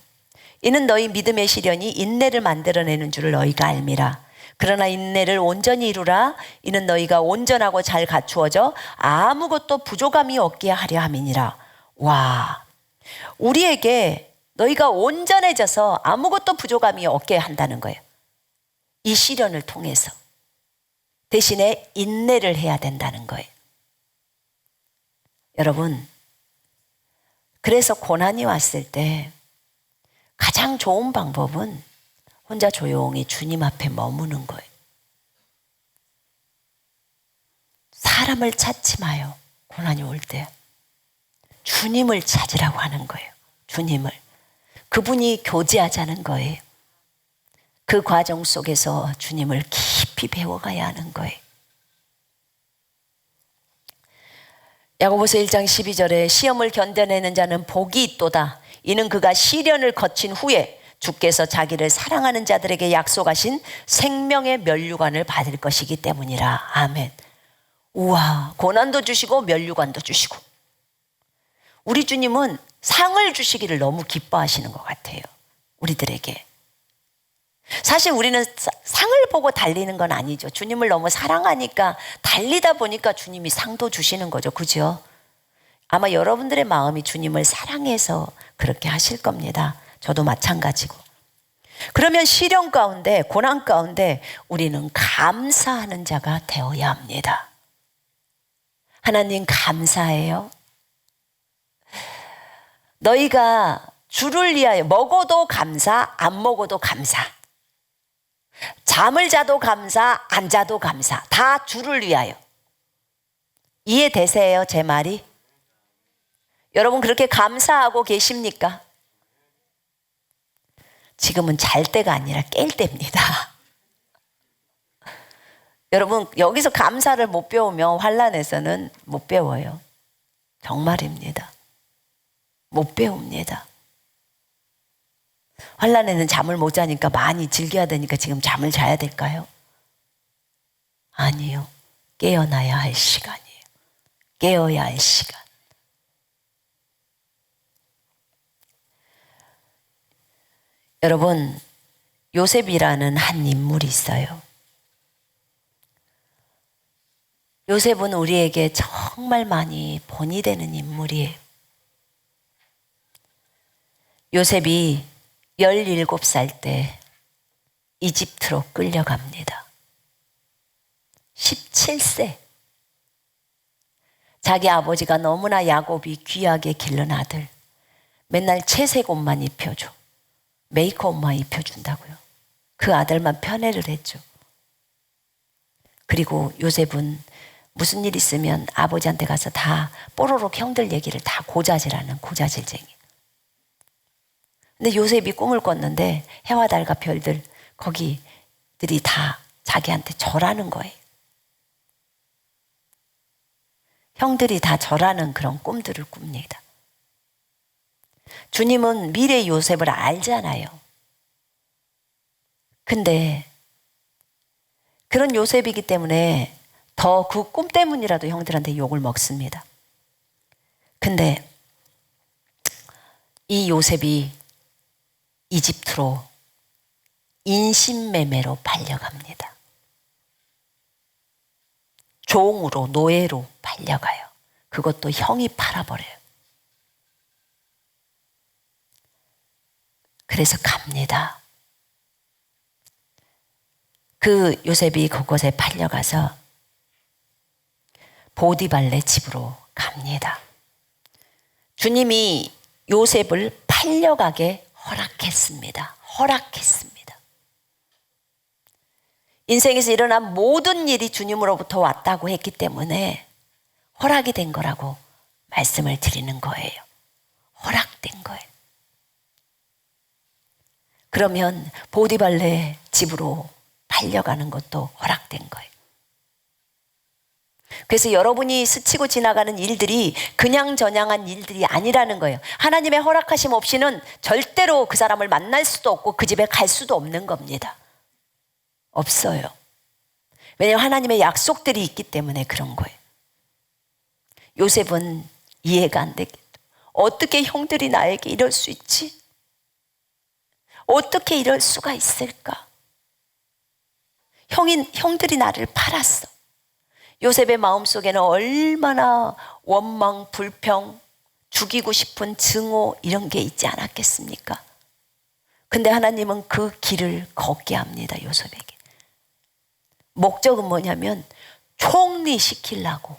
A: 이는 너희 믿음의 시련이 인내를 만들어내는 줄을 너희가 알미라. 그러나 인내를 온전히 이루라. 이는 너희가 온전하고 잘 갖추어져 아무것도 부족함이 없게 하려 함이니라. 와, 우리에게 너희가 온전해져서 아무것도 부족함이 없게 한다는 거예요. 이 시련을 통해서. 대신에 인내를 해야 된다는 거예요. 여러분, 그래서 고난이 왔을 때 가장 좋은 방법은 혼자 조용히 주님 앞에 머무는 거예요. 사람을 찾지 마요. 고난이 올 때. 주님을 찾으라고 하는 거예요. 주님을. 그분이 교제하자는 거예요. 그 과정 속에서 주님을 깊이 배워가야 하는 거예요. 야고보서 1장 12절에 시험을 견뎌내는 자는 복이 있도다. 이는 그가 시련을 거친 후에 주께서 자기를 사랑하는 자들에게 약속하신 생명의 면류관을 받을 것이기 때문이라. 아멘. 우와, 고난도 주시고 면류관도 주시고. 우리 주님은 상을 주시기를 너무 기뻐하시는 것 같아요. 우리들에게. 사실 우리는 상을 보고 달리는 건 아니죠. 주님을 너무 사랑하니까 달리다 보니까 주님이 상도 주시는 거죠. 그죠? 아마 여러분들의 마음이 주님을 사랑해서 그렇게 하실 겁니다. 저도 마찬가지고. 그러면 시련 가운데, 고난 가운데 우리는 감사하는 자가 되어야 합니다. 하나님 감사해요. 너희가 주를 위하여 먹어도 감사, 안 먹어도 감사. 잠을 자도 감사, 안 자도 감사. 다 주를 위하여. 이해되세요, 제 말이? 여러분 그렇게 감사하고 계십니까? 지금은 잘 때가 아니라 깰 때입니다. 여러분 여기서 감사를 못 배우면 환난에서는 못 배워요. 정말입니다. 못 배웁니다. 환난에는 잠을 못 자니까 많이 즐겨야 되니까 지금 잠을 자야 될까요? 아니요. 깨어나야 할 시간이에요. 깨어야 할 시간. 여러분, 요셉이라는 한 인물이 있어요. 요셉은 우리에게 정말 많이 본이 되는 인물이에요. 요셉이 17살 때 이집트로 끌려갑니다. 17세. 자기 아버지가 너무나 야곱이 귀하게 기른 아들. 맨날 채색 옷만 입혀줘. 메이크업만 입혀준다고요. 그 아들만 편애를 했죠. 그리고 요셉은 무슨 일 있으면 아버지한테 가서 다 뽀로록 형들 얘기를 다 고자질하는 고자질쟁이. 근데 요셉이 꿈을 꿨는데 해와 달과 별들 거기들이 다 자기한테 절하는 거예요. 형들이 다 절하는 그런 꿈들을 꿉니다. 주님은 미래 요셉을 알잖아요. 근데 그런 요셉이기 때문에 더 그 꿈 때문이라도 형들한테 욕을 먹습니다. 근데 이 요셉이 이집트로 인신매매로 팔려갑니다. 종으로, 노예로 팔려가요. 그것도 형이 팔아버려요. 그래서 갑니다. 그 요셉이 그곳에 팔려가서 보디발네 집으로 갑니다. 주님이 요셉을 팔려가게 허락했습니다. 허락했습니다. 인생에서 일어난 모든 일이 주님으로부터 왔다고 했기 때문에 허락이 된 거라고 말씀을 드리는 거예요. 허락된 거예요. 그러면 보디발레 집으로 팔려가는 것도 허락된 거예요. 그래서 여러분이 스치고 지나가는 일들이 그냥 저냥한 일들이 아니라는 거예요. 하나님의 허락하심 없이는 절대로 그 사람을 만날 수도 없고 그 집에 갈 수도 없는 겁니다. 없어요. 왜냐하면 하나님의 약속들이 있기 때문에 그런 거예요. 요셉은 이해가 안 되겠다. 어떻게 형들이 나에게 이럴 수 있지? 어떻게 이럴 수가 있을까? 형들이 나를 팔았어. 요셉의 마음속에는 얼마나 원망, 불평, 죽이고 싶은 증오 이런 게 있지 않았겠습니까? 근데 하나님은 그 길을 걷게 합니다. 요셉에게. 목적은 뭐냐면 총리시키려고.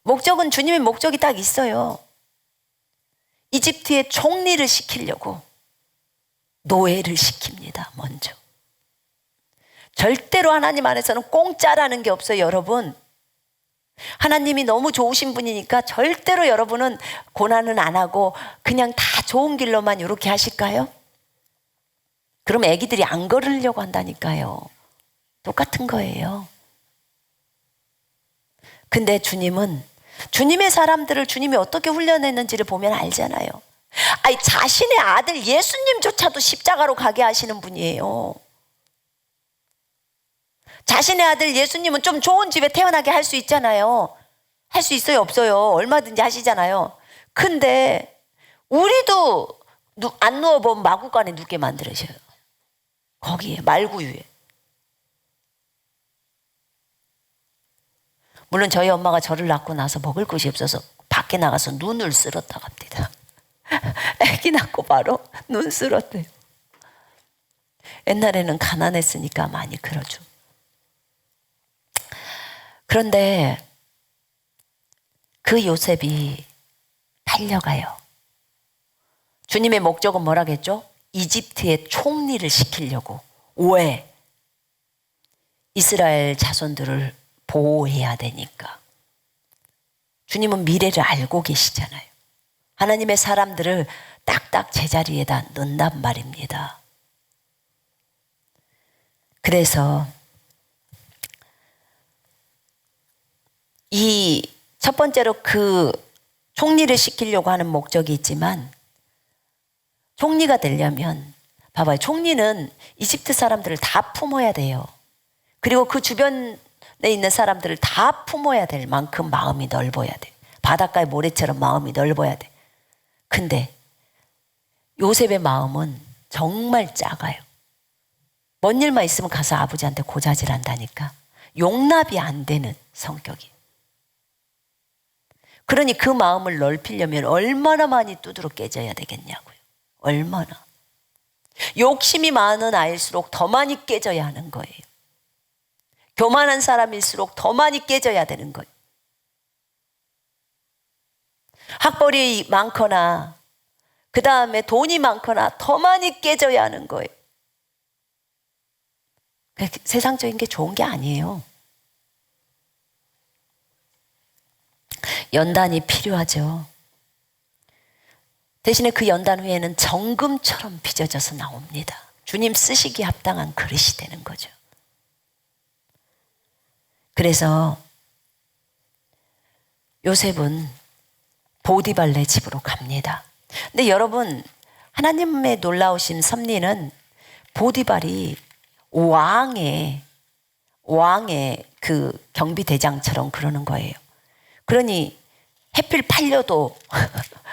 A: 목적은 주님의 목적이 딱 있어요. 이집트의 총리를 시키려고 노예를 시킵니다. 먼저. 절대로 하나님 안에서는 공짜라는 게 없어요. 여러분. 하나님이 너무 좋으신 분이니까 절대로 여러분은 고난은 안 하고 그냥 다 좋은 길로만 이렇게 하실까요? 그럼 애기들이 안 걸으려고 한다니까요. 똑같은 거예요. 근데 주님은 주님의 사람들을 주님이 어떻게 훈련했는지를 보면 알잖아요. 아니, 자신의 아들 예수님조차도 십자가로 가게 하시는 분이에요. 자신의 아들 예수님은 좀 좋은 집에 태어나게 할 수 있잖아요. 할 수 있어요, 없어요? 얼마든지 하시잖아요. 근데 우리도 안 누워보면 마구간에 눕게 만들으셔요. 거기에 말구유에. 물론 저희 엄마가 저를 낳고 나서 먹을 것이 없어서 밖에 나가서 눈을 쓸었다 갑니다. 애기 낳고 바로 눈 쓸었대요. 옛날에는 가난했으니까 많이 그러죠. 그런데 그 요셉이 팔려가요. 주님의 목적은 뭐라겠죠? 이집트의 총리를 시키려고. 왜? 이스라엘 자손들을 보호해야 되니까. 주님은 미래를 알고 계시잖아요. 하나님의 사람들을 딱딱 제자리에다 넣는단 말입니다. 그래서 이 첫 번째로 그 총리를 시키려고 하는 목적이 있지만, 총리가 되려면 봐봐요. 총리는 이집트 사람들을 다 품어야 돼요. 그리고 그 주변에 있는 사람들을 다 품어야 될 만큼 마음이 넓어야 돼. 바닷가의 모래처럼 마음이 넓어야 돼. 근데 요셉의 마음은 정말 작아요. 뭔 일만 있으면 가서 아버지한테 고자질한다니까. 용납이 안 되는 성격이. 그러니 그 마음을 넓히려면 얼마나 많이 두드러 깨져야 되겠냐고요. 얼마나. 욕심이 많은 아이일수록 더 많이 깨져야 하는 거예요. 교만한 사람일수록 더 많이 깨져야 되는 거예요. 학벌이 많거나 그 다음에 돈이 많거나 더 많이 깨져야 하는 거예요. 세상적인 게 좋은 게 아니에요. 연단이 필요하죠. 대신에 그 연단 후에는 정금처럼 빚어져서 나옵니다. 주님 쓰시기에 합당한 그릇이 되는 거죠. 그래서 요셉은 보디발레 집으로 갑니다. 근데 여러분, 하나님의 놀라우신 섭리는 보디발이 왕의 그 경비대장처럼 그러는 거예요. 그러니 해필 팔려도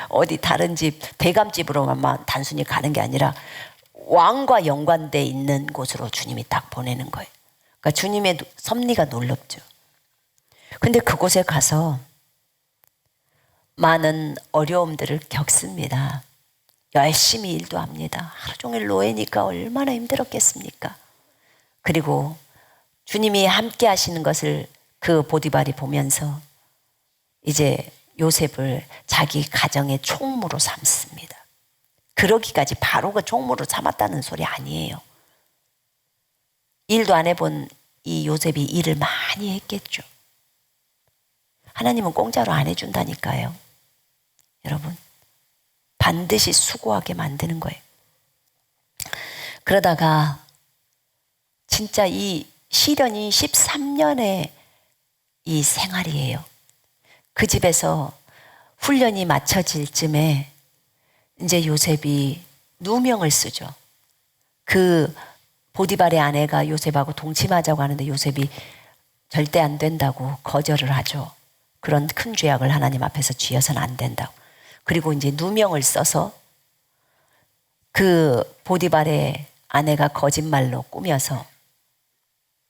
A: 어디 다른 집, 대감집으로만 단순히 가는 게 아니라 왕과 연관돼 있는 곳으로 주님이 딱 보내는 거예요. 그러니까 주님의 섭리가 놀랍죠. 근데 그곳에 가서 많은 어려움들을 겪습니다. 열심히 일도 합니다. 하루 종일 노예니까 얼마나 힘들었겠습니까? 그리고 주님이 함께 하시는 것을 그 보디발이 보면서 이제 요셉을 자기 가정의 총무로 삼습니다. 그러기까지 바로 그 총무로 삼았다는 소리 아니에요. 일도 안 해본 이 요셉이 일을 많이 했겠죠. 하나님은 공짜로 안 해준다니까요. 여러분, 반드시 수고하게 만드는 거예요. 그러다가 진짜 이 시련이 13년의 이 생활이에요. 그 집에서 훈련이 마쳐질 쯤에 이제 요셉이 누명을 쓰죠. 그 보디발의 아내가 요셉하고 동침하자고 하는데 요셉이 절대 안 된다고 거절을 하죠. 그런 큰 죄악을 하나님 앞에서 지어서는 안 된다고. 그리고 이제 누명을 써서 그 보디발의 아내가 거짓말로 꾸며서,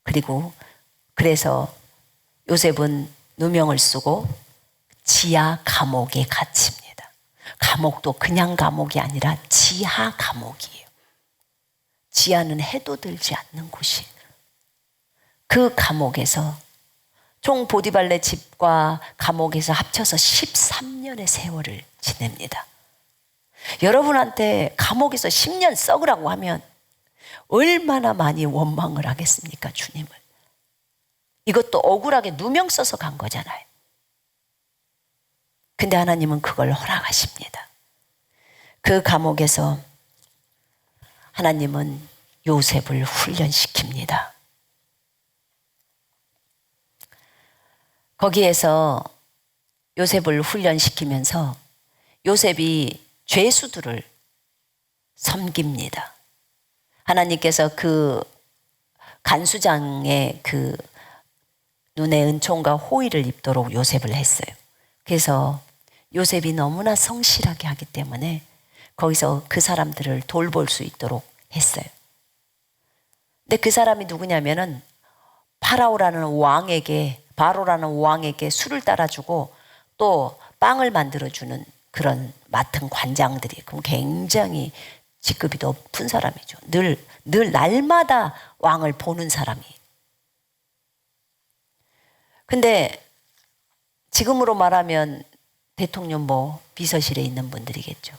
A: 그리고 그래서 요셉은 누명을 쓰고 지하 감옥에 갇힙니다. 감옥도 그냥 감옥이 아니라 지하 감옥이에요. 지하는 해도 들지 않는 곳이. 그 감옥에서 총 보디발의 집과 감옥에서 합쳐서 13년의 세월을 지냅니다. 여러분한테 감옥에서 10년 썩으라고 하면 얼마나 많이 원망을 하겠습니까, 주님을. 이것도 억울하게 누명 써서 간 거잖아요. 근데 하나님은 그걸 허락하십니다. 그 감옥에서 하나님은 요셉을 훈련시킵니다. 거기에서 요셉을 훈련시키면서 요셉이 죄수들을 섬깁니다. 하나님께서 그 간수장의 그 눈에 은총과 호의를 입도록 요셉을 했어요. 그래서 요셉이 너무나 성실하게 하기 때문에 거기서 그 사람들을 돌볼 수 있도록 했어요. 근데 그 사람이 누구냐면은 바로라는 왕에게 술을 따라주고 또 빵을 만들어주는 그런 맡은 관장들이, 그럼 굉장히 직급이 높은 사람이죠. 늘 날마다 왕을 보는 사람이. 근데 지금으로 말하면 대통령 비서실에 있는 분들이겠죠.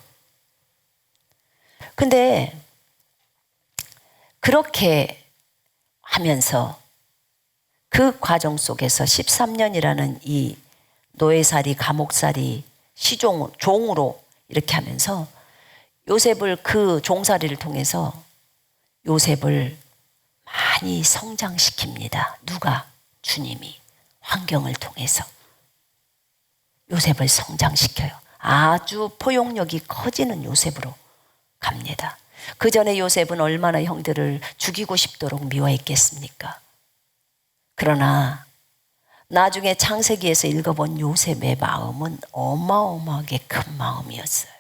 A: 근데 그렇게 하면서 그 과정 속에서 13년이라는 이 노예살이, 감옥살이, 종으로 이렇게 하면서 요셉을, 그 종살이를 통해서 요셉을 많이 성장시킵니다. 누가? 주님이 환경을 통해서 요셉을 성장시켜요. 아주 포용력이 커지는 요셉으로 갑니다. 그 전에 요셉은 얼마나 형들을 죽이고 싶도록 미워했겠습니까? 그러나 나중에 창세기에서 읽어본 요셉의 마음은 어마어마하게 큰 마음이었어요.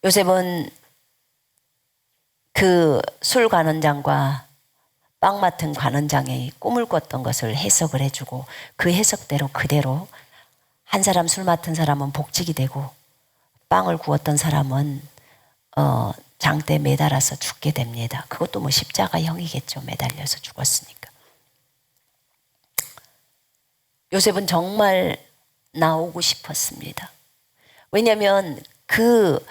A: 요셉은 그 술 관원장과 빵 맡은 관원장의 꿈을 꿨던 것을 해석을 해주고 그 해석대로 그대로 한 사람, 술 맡은 사람은 복직이 되고 빵을 구웠던 사람은 장대에 매달아서 죽게 됩니다. 그것도 십자가형이겠죠. 매달려서 죽었으니까. 요셉은 정말 나오고 싶었습니다. 왜냐하면 그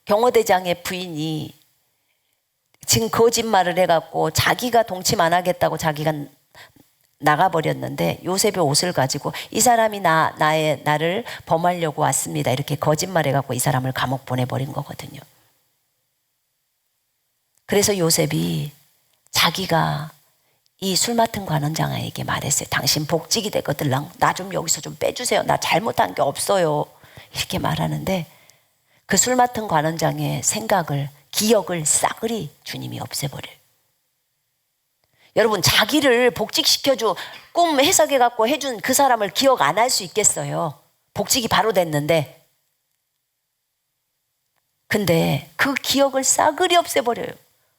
A: 경호대장의 부인이 지금 거짓말을 해갖고 자기가 동침 안 하겠다고 자기가 나가버렸는데 요셉의 옷을 가지고 이 사람이 나를 범하려고 왔습니다. 이렇게 거짓말해갖고 이 사람을 감옥 보내버린 거거든요. 그래서 요셉이 자기가 이 술 맡은 관원장에게 말했어요. 당신 복직이 되거들랑 나 좀 여기서 좀 빼주세요. 나 잘못한 게 없어요. 이렇게 말하는데 그 술 맡은 관원장의 기억을 싸그리 주님이 없애버려요. 여러분, 자기를 복직시켜줘 꿈 해석해갖고 해준 그 사람을 기억 안 할 수 있겠어요? 복직이 바로 됐는데. 근데 그 기억을 싸그리 없애버려요.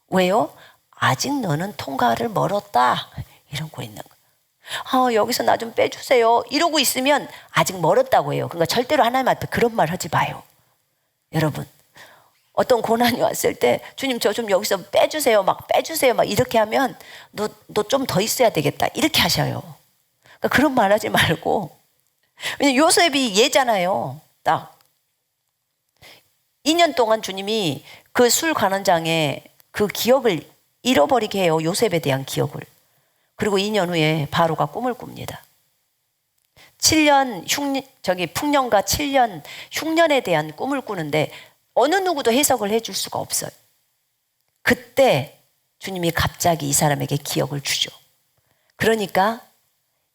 A: 왜요? 아직 너는 통과를 멀었다. 이러고 있는 거예요. 여기서 나 좀 빼주세요. 이러고 있으면 아직 멀었다고 해요. 그러니까 절대로 하나님 앞에 그런 말 하지 마요. 여러분, 어떤 고난이 왔을 때 주님 저 좀 여기서 빼주세요. 막 빼주세요. 막 이렇게 하면 너 좀 더 있어야 되겠다. 이렇게 하셔요. 그러니까 그런 말 하지 말고. 왜냐면 요셉이 얘잖아요. 딱 2년 동안 주님이 그 술 관원장의 그 기억을 잃어버리게 해요. 요셉에 대한 기억을. 그리고 2년 후에 바로가 꿈을 꿉니다. 7년 풍년과 7년 흉년에 대한 꿈을 꾸는데 어느 누구도 해석을 해줄 수가 없어요. 그때 주님이 갑자기 이 사람에게 기억을 주죠. 그러니까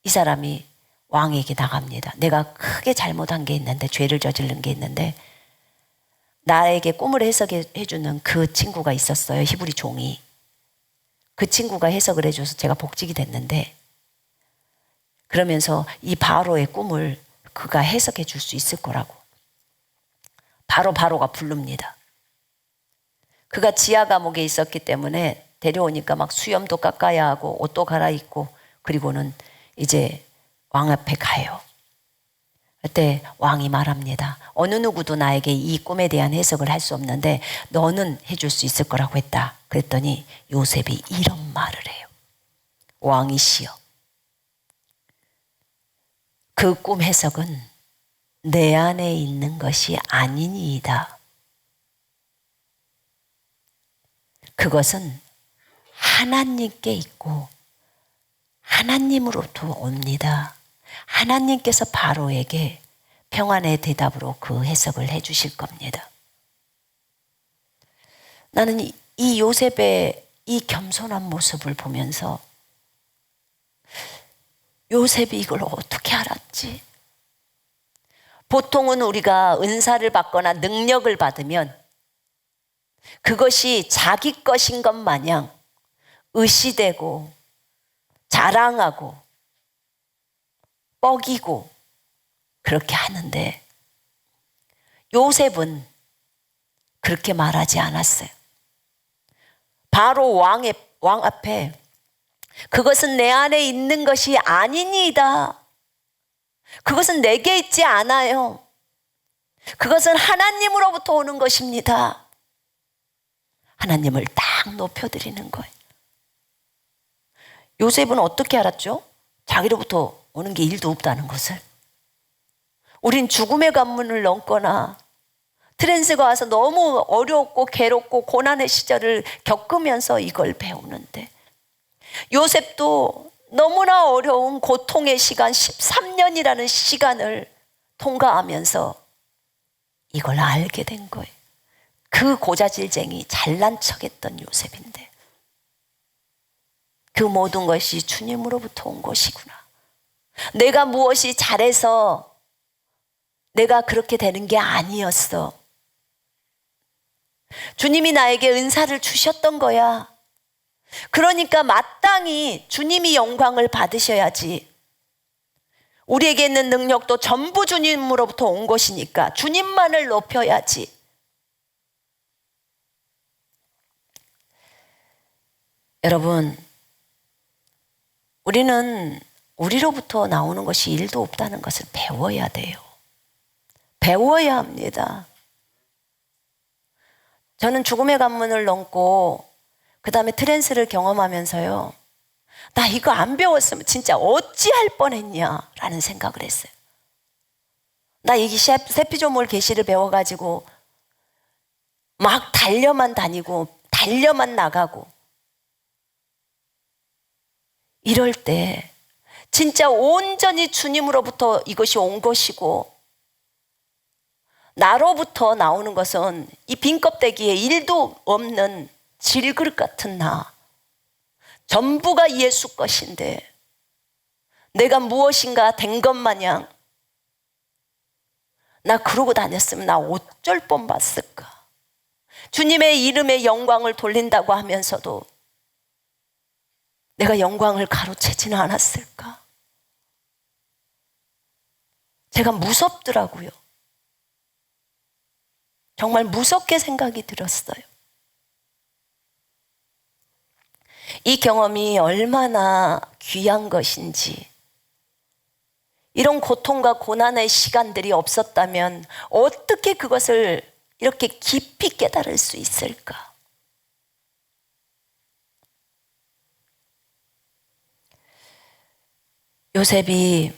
A: 이 사람이 왕에게 나갑니다. 내가 크게 잘못한 게 있는데, 죄를 저지른 게 있는데, 나에게 꿈을 해석해 주는 그 친구가 있었어요. 히브리 종이. 그 친구가 해석을 해줘서 제가 복직이 됐는데, 그러면서 이 바로의 꿈을 그가 해석해 줄 수 있을 거라고. 바로가 부릅니다. 그가 지하 감옥에 있었기 때문에 데려오니까 막 수염도 깎아야 하고 옷도 갈아입고, 그리고는 이제 왕 앞에 가요. 그때 왕이 말합니다. 어느 누구도 나에게 이 꿈에 대한 해석을 할 수 없는데 너는 해줄 수 있을 거라고 했다. 그랬더니 요셉이 이런 말을 해요. 왕이시여, 그 꿈 해석은 내 안에 있는 것이 아니니이다. 그것은 하나님께 있고 하나님으로부터 옵니다. 하나님께서 바로에게 평안의 대답으로 그 해석을 해 주실 겁니다. 나는 이 요셉의 이 겸손한 모습을 보면서 요셉이 이걸 어떻게 알았지? 보통은 우리가 은사를 받거나 능력을 받으면 그것이 자기 것인 것 마냥 의시되고 자랑하고 뻐기고 그렇게 하는데, 요셉은 그렇게 말하지 않았어요. 바로 왕 앞에 그것은 내 안에 있는 것이 아니니이다. 그것은 내게 있지 않아요. 그것은 하나님으로부터 오는 것입니다. 하나님을 딱 높여드리는 거예요. 요셉은 어떻게 알았죠? 자기로부터 오는 게 일도 없다는 것을. 우린 죽음의 관문을 넘거나 트랜스가 와서 너무 어렵고 괴롭고 고난의 시절을 겪으면서 이걸 배우는데, 요셉도 너무나 어려운 고통의 시간 13년이라는 시간을 통과하면서 이걸 알게 된 거예요. 그 고자질쟁이 잘난 척했던 요셉인데 그 모든 것이 주님으로부터 온 것이구나. 내가 무엇이 잘해서 내가 그렇게 되는 게 아니었어. 주님이 나에게 은사를 주셨던 거야. 그러니까 마땅히 주님이 영광을 받으셔야지. 우리에게 있는 능력도 전부 주님으로부터 온 것이니까 주님만을 높여야지. 여러분, 우리는 우리로부터 나오는 것이 일도 없다는 것을 배워야 돼요. 배워야 합니다. 저는 죽음의 관문을 넘고 그 다음에 트랜스를 경험하면서요, 나 이거 안 배웠으면 진짜 어찌할 뻔했냐 라는 생각을 했어요. 나 이 세피조몰 계시를 배워가지고 막 달려만 다니고 달려만 나가고 이럴 때 진짜 온전히 주님으로부터 이것이 온 것이고 나로부터 나오는 것은 이 빈 껍데기에 일도 없는 질그릇 같은 나, 전부가 예수 것인데 내가 무엇인가 된 것 마냥 나 그러고 다녔으면 나 어쩔 뻔 봤을까. 주님의 이름에 영광을 돌린다고 하면서도 내가 영광을 가로채지는 않았을까. 제가 무섭더라고요. 정말 무섭게 생각이 들었어요. 이 경험이 얼마나 귀한 것인지, 이런 고통과 고난의 시간들이 없었다면 어떻게 그것을 이렇게 깊이 깨달을 수 있을까? 요셉이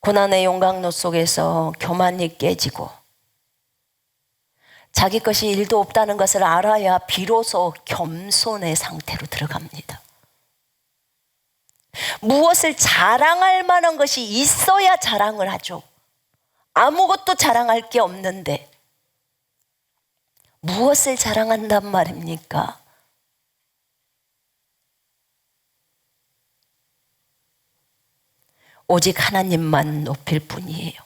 A: 고난의 용광로 속에서 교만이 깨지고 자기 것이 일도 없다는 것을 알아야 비로소 겸손의 상태로 들어갑니다. 무엇을 자랑할 만한 것이 있어야 자랑을 하죠. 아무것도 자랑할 게 없는데 무엇을 자랑한단 말입니까? 오직 하나님만 높일 뿐이에요.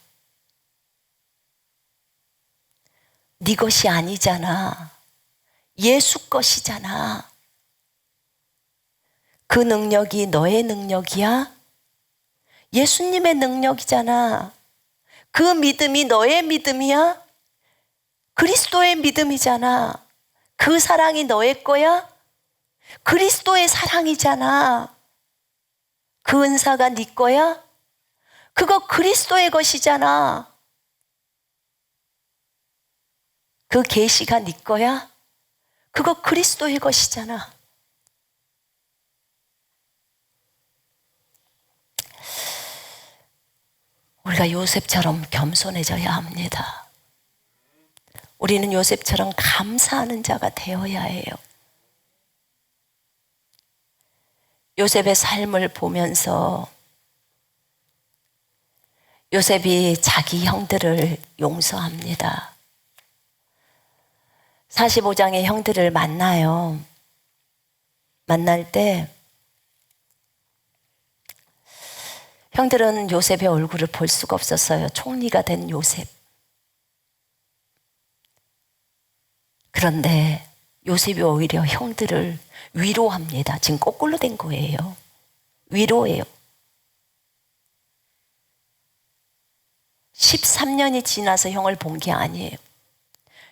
A: 네 것이 아니잖아. 예수 것이잖아. 그 능력이 너의 능력이야? 예수님의 능력이잖아. 그 믿음이 너의 믿음이야? 그리스도의 믿음이잖아. 그 사랑이 너의 거야? 그리스도의 사랑이잖아. 그 은사가 네 거야? 그거 그리스도의 것이잖아. 그 계시가 네 거야? 그거 그리스도의 것이잖아. 우리가 요셉처럼 겸손해져야 합니다. 우리는 요셉처럼 감사하는 자가 되어야 해요. 요셉의 삶을 보면서 요셉이 자기 형들을 용서합니다. 45장의 형들을 만나요. 만날 때 형들은 요셉의 얼굴을 볼 수가 없었어요. 총리가 된 요셉. 그런데 요셉이 오히려 형들을 위로합니다. 지금 거꾸로 된 거예요. 위로해요. 13년이 지나서 형을 본 게 아니에요.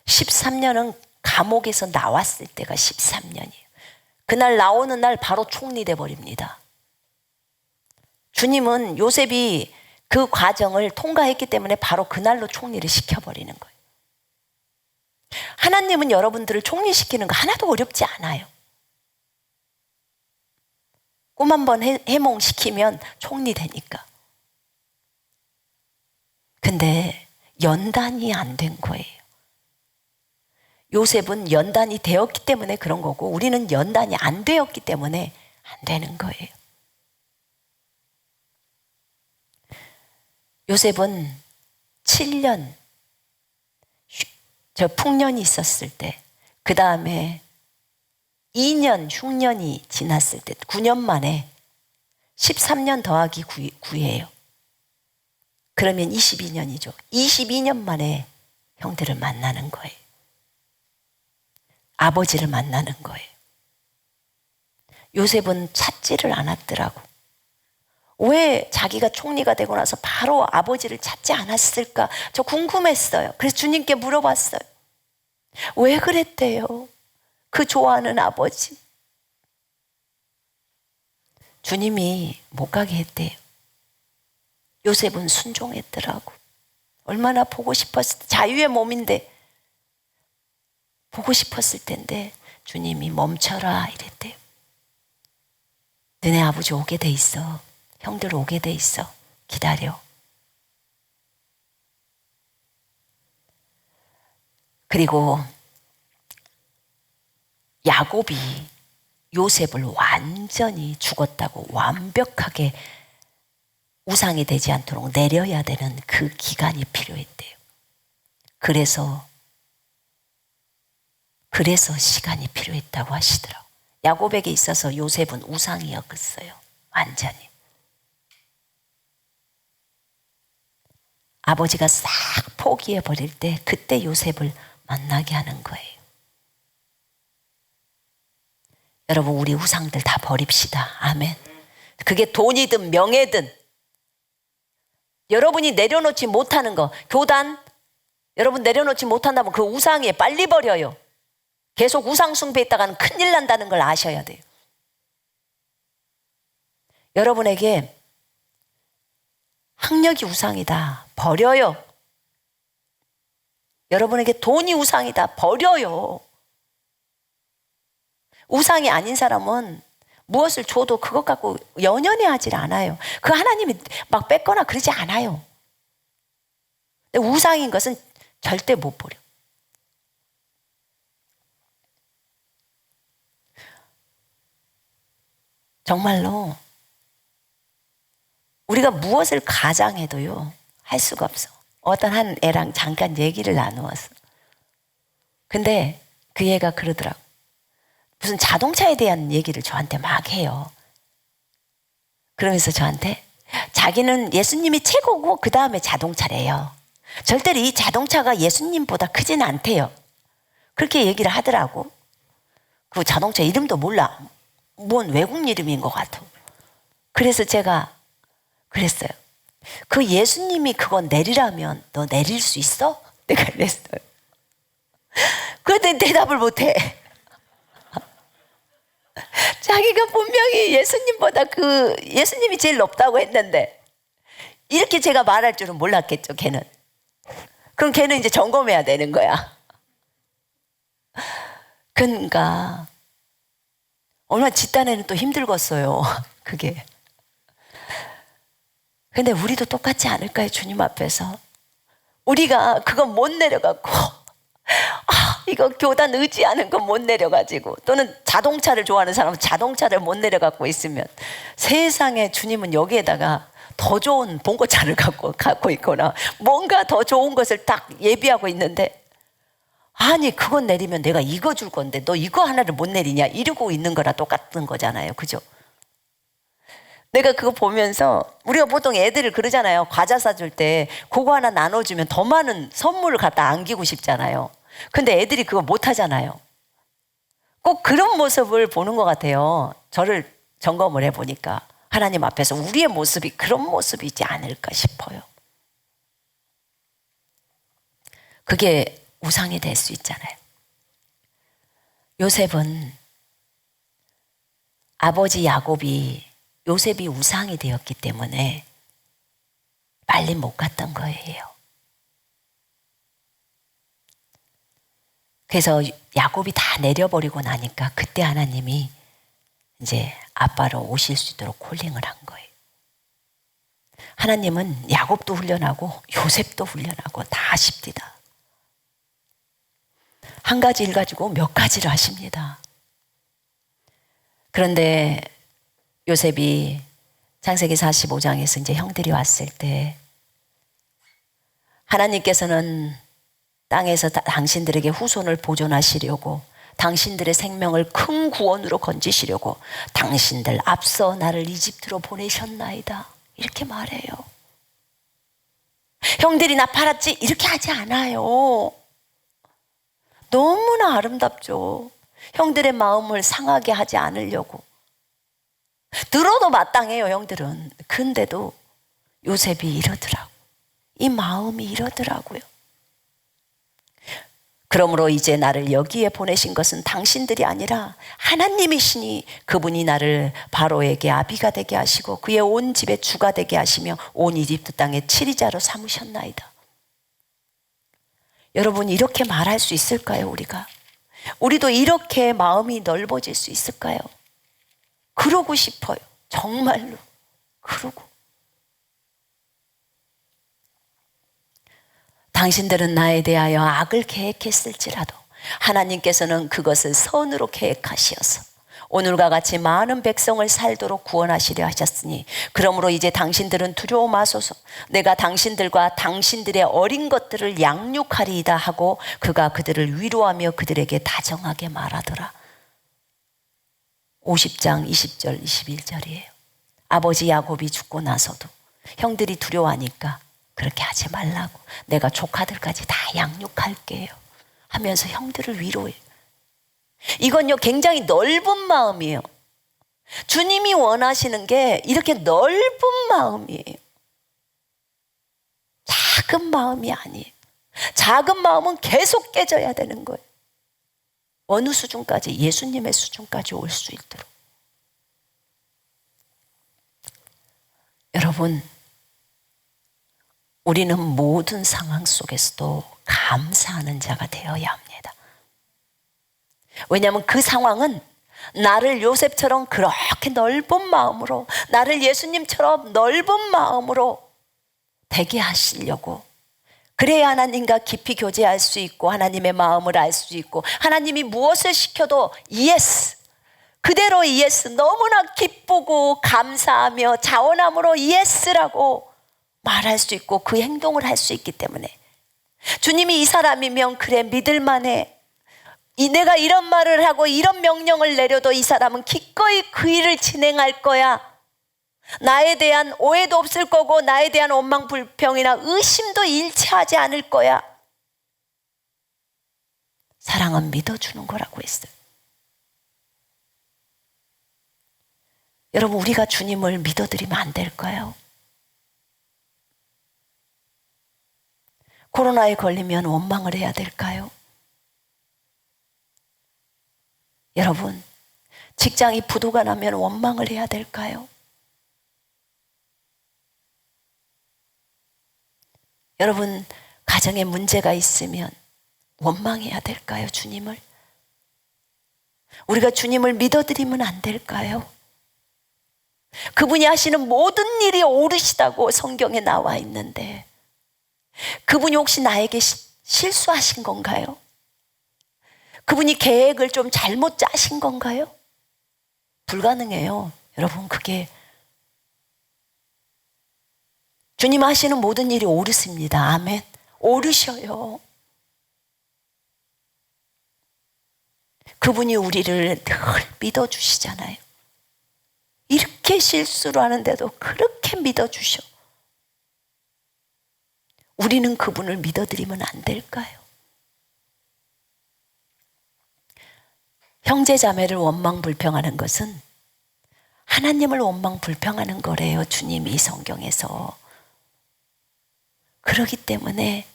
A: 13년은 감옥에서 나왔을 때가 13년이에요. 그날 나오는 날 바로 총리 돼 버립니다. 주님은 요셉이 그 과정을 통과했기 때문에 바로 그날로 총리를 시켜버리는 거예요. 하나님은 여러분들을 총리시키는 거 하나도 어렵지 않아요. 꿈 한번 해몽시키면 총리 되니까. 근데 연단이 안 된 거예요. 요셉은 연단이 되었기 때문에 그런 거고 우리는 연단이 안 되었기 때문에 안 되는 거예요. 요셉은 7년 풍년이 있었을 때, 그 다음에 2년 흉년이 지났을 때 9년 만에 13년 더하기 9예요. 그러면 22년이죠. 22년 만에 형들을 만나는 거예요. 아버지를 만나는 거예요. 요셉은 찾지를 않았더라고. 왜 자기가 총리가 되고 나서 바로 아버지를 찾지 않았을까? 저 궁금했어요. 그래서 주님께 물어봤어요. 왜 그랬대요? 그 좋아하는 아버지. 주님이 못 가게 했대요. 요셉은 순종했더라고. 얼마나 보고 싶었을 때, 자유의 몸인데 보고 싶었을 텐데 주님이 멈춰라 이랬대요. 너네 아버지 오게 돼 있어. 형들 오게 돼 있어. 기다려. 그리고 야곱이 요셉을 완전히 죽었다고 완벽하게 우상이 되지 않도록 내려야 되는 그 기간이 필요했대요. 그래서 시간이 필요했다고 하시더라고요. 야곱에게 있어서 요셉은 우상이었겠어요. 완전히. 아버지가 싹 포기해 버릴 때 그때 요셉을 만나게 하는 거예요. 여러분 우리 우상들 다 버립시다. 아멘. 그게 돈이든 명예든 여러분이 내려놓지 못하는 거, 교단 여러분 내려놓지 못한다면 그 우상에 빨리 버려요. 계속 우상 숭배했다가는 큰일 난다는 걸 아셔야 돼요. 여러분에게 학력이 우상이다. 버려요. 여러분에게 돈이 우상이다. 버려요. 우상이 아닌 사람은 무엇을 줘도 그것 갖고 연연해 하질 않아요. 그 하나님이 막 뺏거나 그러지 않아요. 근데 우상인 것은 절대 못 버려. 정말로 우리가 무엇을 가장해도요 할 수가 없어. 어떤 한 애랑 잠깐 얘기를 나누었어. 근데 그 애가 그러더라고. 무슨 자동차에 대한 얘기를 저한테 막 해요. 그러면서 저한테 자기는 예수님이 최고고 그 다음에 자동차래요. 절대로 이 자동차가 예수님보다 크지는 않대요. 그렇게 얘기를 하더라고. 그 자동차 이름도 몰라. 뭔 외국 이름인 것 같아. 그래서 제가 그랬어요. 그 예수님이 그거 내리라면 너 내릴 수 있어? 내가 그랬어요. 그런데 대답을 못해. 자기가 분명히 예수님보다 예수님이 제일 높다고 했는데 이렇게 제가 말할 줄은 몰랐겠죠, 걔는. 그럼 걔는 이제 점검해야 되는 거야. 그러니까 얼마나 집단에는 또 힘들겠어요, 그게. 근데 우리도 똑같지 않을까요, 주님 앞에서? 우리가 그거 못 내려갖고 이거 교단 의지하는 거 못 내려가지고, 또는 자동차를 좋아하는 사람은 자동차를 못 내려갖고 있으면 세상에 주님은 여기에다가 더 좋은 봉고차를 갖고 있거나 뭔가 더 좋은 것을 딱 예비하고 있는데, 아니 그건 내리면 내가 이거 줄 건데 너 이거 하나를 못 내리냐 이러고 있는 거랑 똑같은 거잖아요, 그죠? 내가 그거 보면서 우리가 보통 애들을 그러잖아요. 과자 사줄 때 그거 하나 나눠주면 더 많은 선물을 갖다 안기고 싶잖아요. 근데 애들이 그거 못 하잖아요. 꼭 그런 모습을 보는 것 같아요. 저를 점검을 해보니까 하나님 앞에서 우리의 모습이 그런 모습이지 않을까 싶어요. 그게 우상이 될 수 있잖아요. 요셉은 아버지 요셉이 우상이 되었기 때문에 빨리 못 갔던 거예요. 그래서 야곱이 다 내려버리고 나니까 그때 하나님이 이제 아빠로 오실 수 있도록 콜링을 한 거예요. 하나님은 야곱도 훈련하고 요셉도 훈련하고 다 하십니다. 한 가지 일 가지고 몇 가지를 하십니다. 그런데 요셉이 창세기 45장에서 이제 형들이 왔을 때 하나님께서는 땅에서 당신들에게 후손을 보존하시려고, 당신들의 생명을 큰 구원으로 건지시려고 당신들 앞서 나를 이집트로 보내셨나이다, 이렇게 말해요. 형들이 나 팔았지? 이렇게 하지 않아요. 너무나 아름답죠. 형들의 마음을 상하게 하지 않으려고. 들어도 마땅해요, 형들은. 근데도 요셉이 이러더라고. 이 마음이 이러더라고요. 그러므로 이제 나를 여기에 보내신 것은 당신들이 아니라 하나님이시니 그분이 나를 바로에게 아비가 되게 하시고 그의 온 집의 주가 되게 하시며 온 이집트 땅의 치리자로 삼으셨나이다. 여러분, 이렇게 말할 수 있을까요, 우리가? 우리도 이렇게 마음이 넓어질 수 있을까요? 그러고 싶어요. 정말로. 그러고. 당신들은 나에 대하여 악을 계획했을지라도 하나님께서는 그것을 선으로 계획하시어서 오늘과 같이 많은 백성을 살도록 구원하시려 하셨으니 그러므로 이제 당신들은 두려워 마소서. 내가 당신들과 당신들의 어린 것들을 양육하리이다 하고 그가 그들을 위로하며 그들에게 다정하게 말하더라. 50장 20절 21절이에요. 아버지 야곱이 죽고 나서도 형들이 두려워하니까 그렇게 하지 말라고, 내가 조카들까지 다 양육할게요 하면서 형들을 위로해. 이건요 굉장히 넓은 마음이에요. 주님이 원하시는 게 이렇게 넓은 마음이에요. 작은 마음이 아니에요. 작은 마음은 계속 깨져야 되는 거예요. 어느 수준까지? 예수님의 수준까지 올 수 있도록. 여러분, 우리는 모든 상황 속에서도 감사하는 자가 되어야 합니다. 왜냐하면 그 상황은 나를 요셉처럼 그렇게 넓은 마음으로, 나를 예수님처럼 넓은 마음으로 되게 하시려고, 그래야 하나님과 깊이 교제할 수 있고 하나님의 마음을 알 수 있고 하나님이 무엇을 시켜도 예스, 그대로 예스, 너무나 기쁘고 감사하며 자원함으로 예스라고 말할 수 있고 그 행동을 할 수 있기 때문에 주님이 이 사람이면 그래 믿을만해, 내가 이런 말을 하고 이런 명령을 내려도 이 사람은 기꺼이 그 일을 진행할 거야, 나에 대한 오해도 없을 거고 나에 대한 원망 불평이나 의심도 일치하지 않을 거야. 사랑은 믿어주는 거라고 했어요. 여러분, 우리가 주님을 믿어드리면 안 될까요? 코로나에 걸리면 원망을 해야 될까요? 여러분, 직장이 부도가 나면 원망을 해야 될까요? 여러분, 가정에 문제가 있으면 원망해야 될까요, 주님을? 우리가 주님을 믿어드리면 안 될까요? 그분이 하시는 모든 일이 옳으시다고 성경에 나와 있는데 그분이 혹시 나에게 실수하신 건가요? 그분이 계획을 좀 잘못 짜신 건가요? 불가능해요. 여러분, 그게 주님 하시는 모든 일이 옳으십니다. 아멘. 옳으셔요. 그분이 우리를 늘 믿어주시잖아요. 이렇게 실수를 하는데도 그렇게 믿어주셔. 우리는 그분을 믿어드리면 안 될까요? 형제 자매를 원망 불평하는 것은 하나님을 원망 불평하는 거래요, 주님이 성경에서. 그렇기 때문에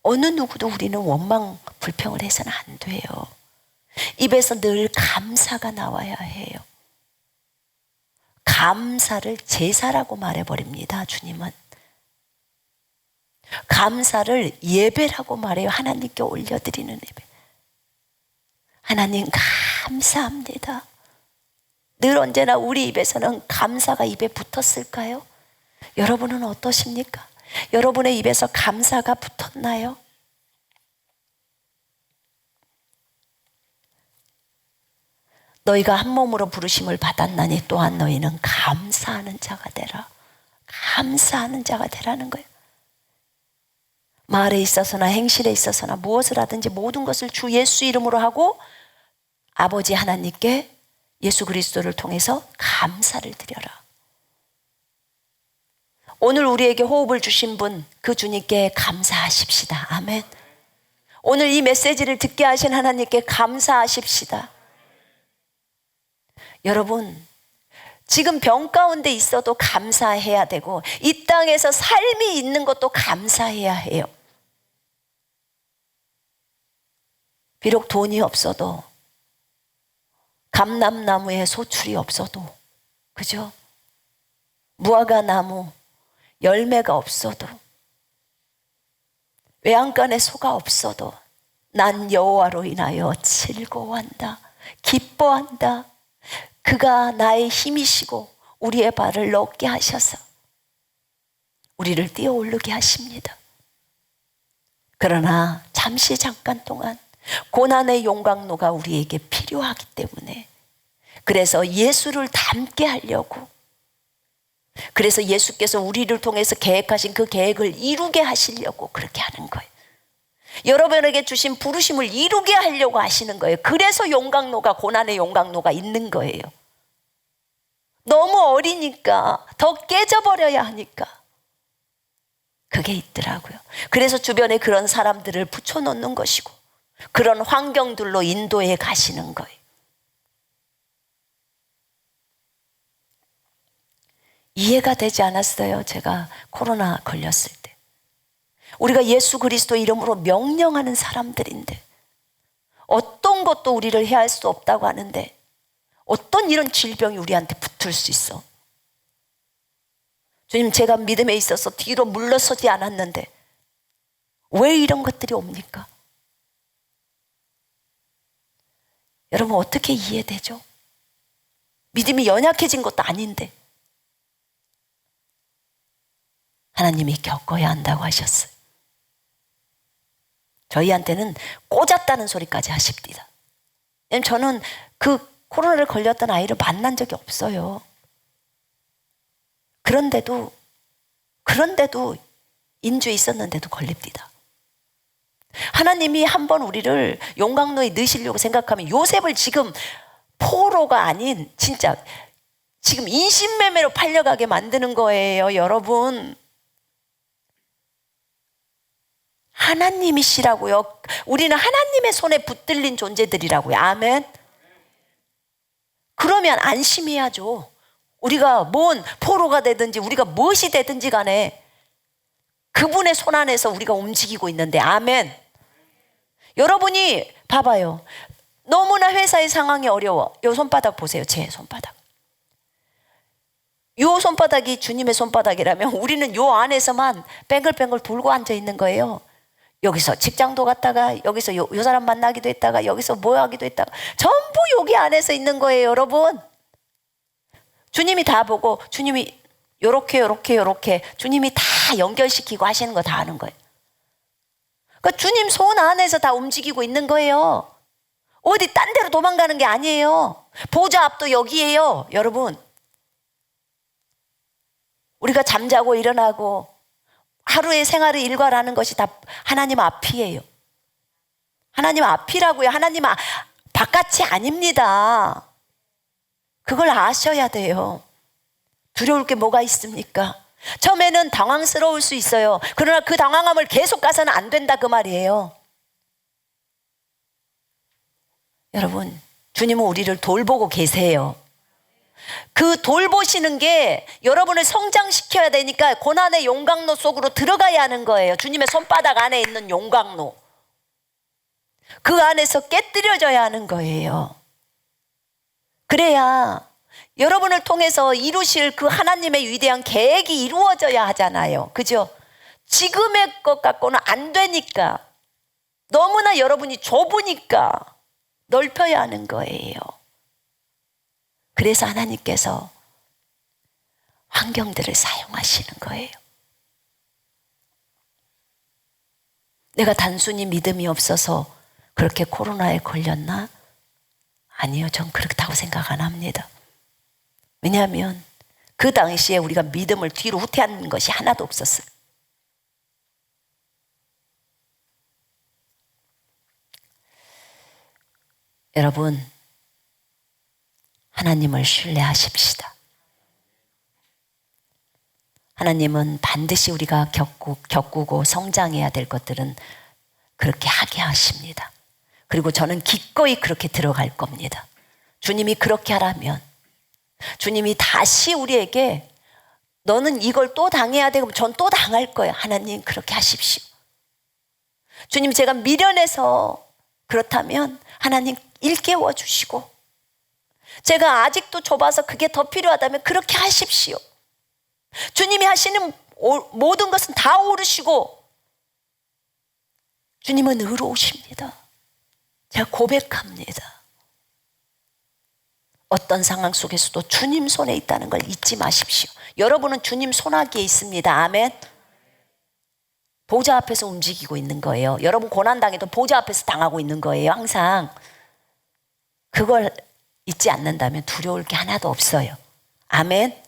A: 어느 누구도 우리는 원망 불평을 해서는 안 돼요. 입에서 늘 감사가 나와야 해요. 감사를 제사라고 말해버립니다, 주님은. 감사를 예배라고 말해요. 하나님께 올려드리는 예배. 하나님 감사합니다. 늘 언제나 우리 입에서는 감사가 입에 붙었을까요? 여러분은 어떠십니까? 여러분의 입에서 감사가 붙었나요? 너희가 한 몸으로 부르심을 받았나니 또한 너희는 감사하는 자가 되라. 감사하는 자가 되라는 거예요. 말에 있어서나 행실에 있어서나 무엇을 하든지 모든 것을 주 예수 이름으로 하고 아버지 하나님께 예수 그리스도를 통해서 감사를 드려라. 오늘 우리에게 호흡을 주신 분, 그 주님께 감사하십시다. 아멘. 오늘 이 메시지를 듣게 하신 하나님께 감사하십시다. 여러분, 지금 병 가운데 있어도 감사해야 되고 이 땅에서 삶이 있는 것도 감사해야 해요. 비록 돈이 없어도, 감람나무에 소출이 없어도, 그죠? 무화과나무 열매가 없어도, 외양간에 소가 없어도 난 여호와로 인하여 즐거워한다, 기뻐한다. 그가 나의 힘이시고 우리의 발을 높게 하셔서 우리를 뛰어오르게 하십니다. 그러나 잠시 잠깐 동안 고난의 용광로가 우리에게 필요하기 때문에, 그래서 예수를 닮게 하려고, 그래서 예수께서 우리를 통해서 계획하신 그 계획을 이루게 하시려고 그렇게 하는 거예요. 여러분에게 주신 부르심을 이루게 하려고 하시는 거예요. 그래서 용광로가, 고난의 용광로가 있는 거예요. 너무 어리니까, 더 깨져버려야 하니까 그게 있더라고요. 그래서 주변에 그런 사람들을 붙여놓는 것이고 그런 환경들로 인도해 가시는 거예요. 이해가 되지 않았어요. 제가 코로나 걸렸을 때. 우리가 예수 그리스도 이름으로 명령하는 사람들인데 어떤 것도 우리를 해할 수 없다고 하는데 어떤 이런 질병이 우리한테 붙을 수 있어? 주님, 제가 믿음에 있어서 뒤로 물러서지 않았는데 왜 이런 것들이 옵니까? 여러분, 어떻게 이해되죠? 믿음이 연약해진 것도 아닌데 하나님이 겪어야 한다고 하셨어요. 저희한테는 꽂았다는 소리까지 하십니다. 저는 그 코로나를 걸렸던 아이를 만난 적이 없어요. 그런데도 인주에 있었는데도 걸립니다. 하나님이 한번 우리를 용광로에 넣으시려고 생각하면 요셉을 지금 포로가 아닌 진짜 지금 인신매매로 팔려가게 만드는 거예요, 여러분. 하나님이시라고요. 우리는 하나님의 손에 붙들린 존재들이라고요. 아멘. 그러면 안심해야죠. 우리가 뭔 포로가 되든지 우리가 무엇이 되든지 간에 그분의 손 안에서 우리가 움직이고 있는데, 아멘. 여러분이 봐봐요. 너무나 회사의 상황이 어려워. 요 손바닥 보세요. 제 손바닥. 요 손바닥이 주님의 손바닥이라면 우리는 요 안에서만 뱅글뱅글 돌고 앉아 있는 거예요. 여기서 직장도 갔다가 여기서 요 사람 만나기도 했다가 여기서 뭐 하기도 했다가 전부 여기 안에서 있는 거예요, 여러분. 주님이 다 보고 주님이 요렇게 주님이 다 연결시키고 하시는 거 다 아는 거예요. 그러니까 주님 손 안에서 다 움직이고 있는 거예요. 어디 딴 데로 도망가는 게 아니에요. 보좌 앞도 여기에요, 여러분. 우리가 잠자고 일어나고 하루의 생활을 일과라는 것이 다 하나님 앞이에요. 하나님 앞이라고요. 하나님 바깥이 아닙니다. 그걸 아셔야 돼요. 두려울 게 뭐가 있습니까? 처음에는 당황스러울 수 있어요. 그러나 그 당황함을 계속 가서는 안 된다, 그 말이에요. 여러분, 주님은 우리를 돌보고 계세요. 그 돌보시는 게 여러분을 성장시켜야 되니까 고난의 용광로 속으로 들어가야 하는 거예요. 주님의 손바닥 안에 있는 용광로. 그 안에서 깨뜨려져야 하는 거예요. 그래야 여러분을 통해서 이루실 그 하나님의 위대한 계획이 이루어져야 하잖아요. 그죠? 지금의 것 갖고는 안 되니까, 너무나 여러분이 좁으니까 넓혀야 하는 거예요. 그래서 하나님께서 환경들을 사용하시는 거예요. 내가 단순히 믿음이 없어서 그렇게 코로나에 걸렸나? 아니요, 전 그렇다고 생각 안 합니다. 왜냐하면 그 당시에 우리가 믿음을 뒤로 후퇴하는 것이 하나도 없었어요. 여러분, 하나님을 신뢰하십시다. 하나님은 반드시 우리가 겪고 성장해야 될 것들은 그렇게 하게 하십니다. 그리고 저는 기꺼이 그렇게 들어갈 겁니다. 주님이 그렇게 하라면, 주님이 다시 우리에게 너는 이걸 또 당해야 되고 전 또 당할 거예요. 하나님 그렇게 하십시오. 주님, 제가 미련해서 그렇다면 하나님 일깨워 주시고, 제가 아직도 좁아서 그게 더 필요하다면 그렇게 하십시오. 주님이 하시는 모든 것은 다 오르시고 주님은 의로우십니다. 제가 고백합니다. 어떤 상황 속에서도 주님 손에 있다는 걸 잊지 마십시오. 여러분은 주님 손아귀에 있습니다. 아멘. 보좌 앞에서 움직이고 있는 거예요. 여러분 고난당해도 보좌 앞에서 당하고 있는 거예요. 항상. 그걸 잊지 않는다면 두려울 게 하나도 없어요. 아멘.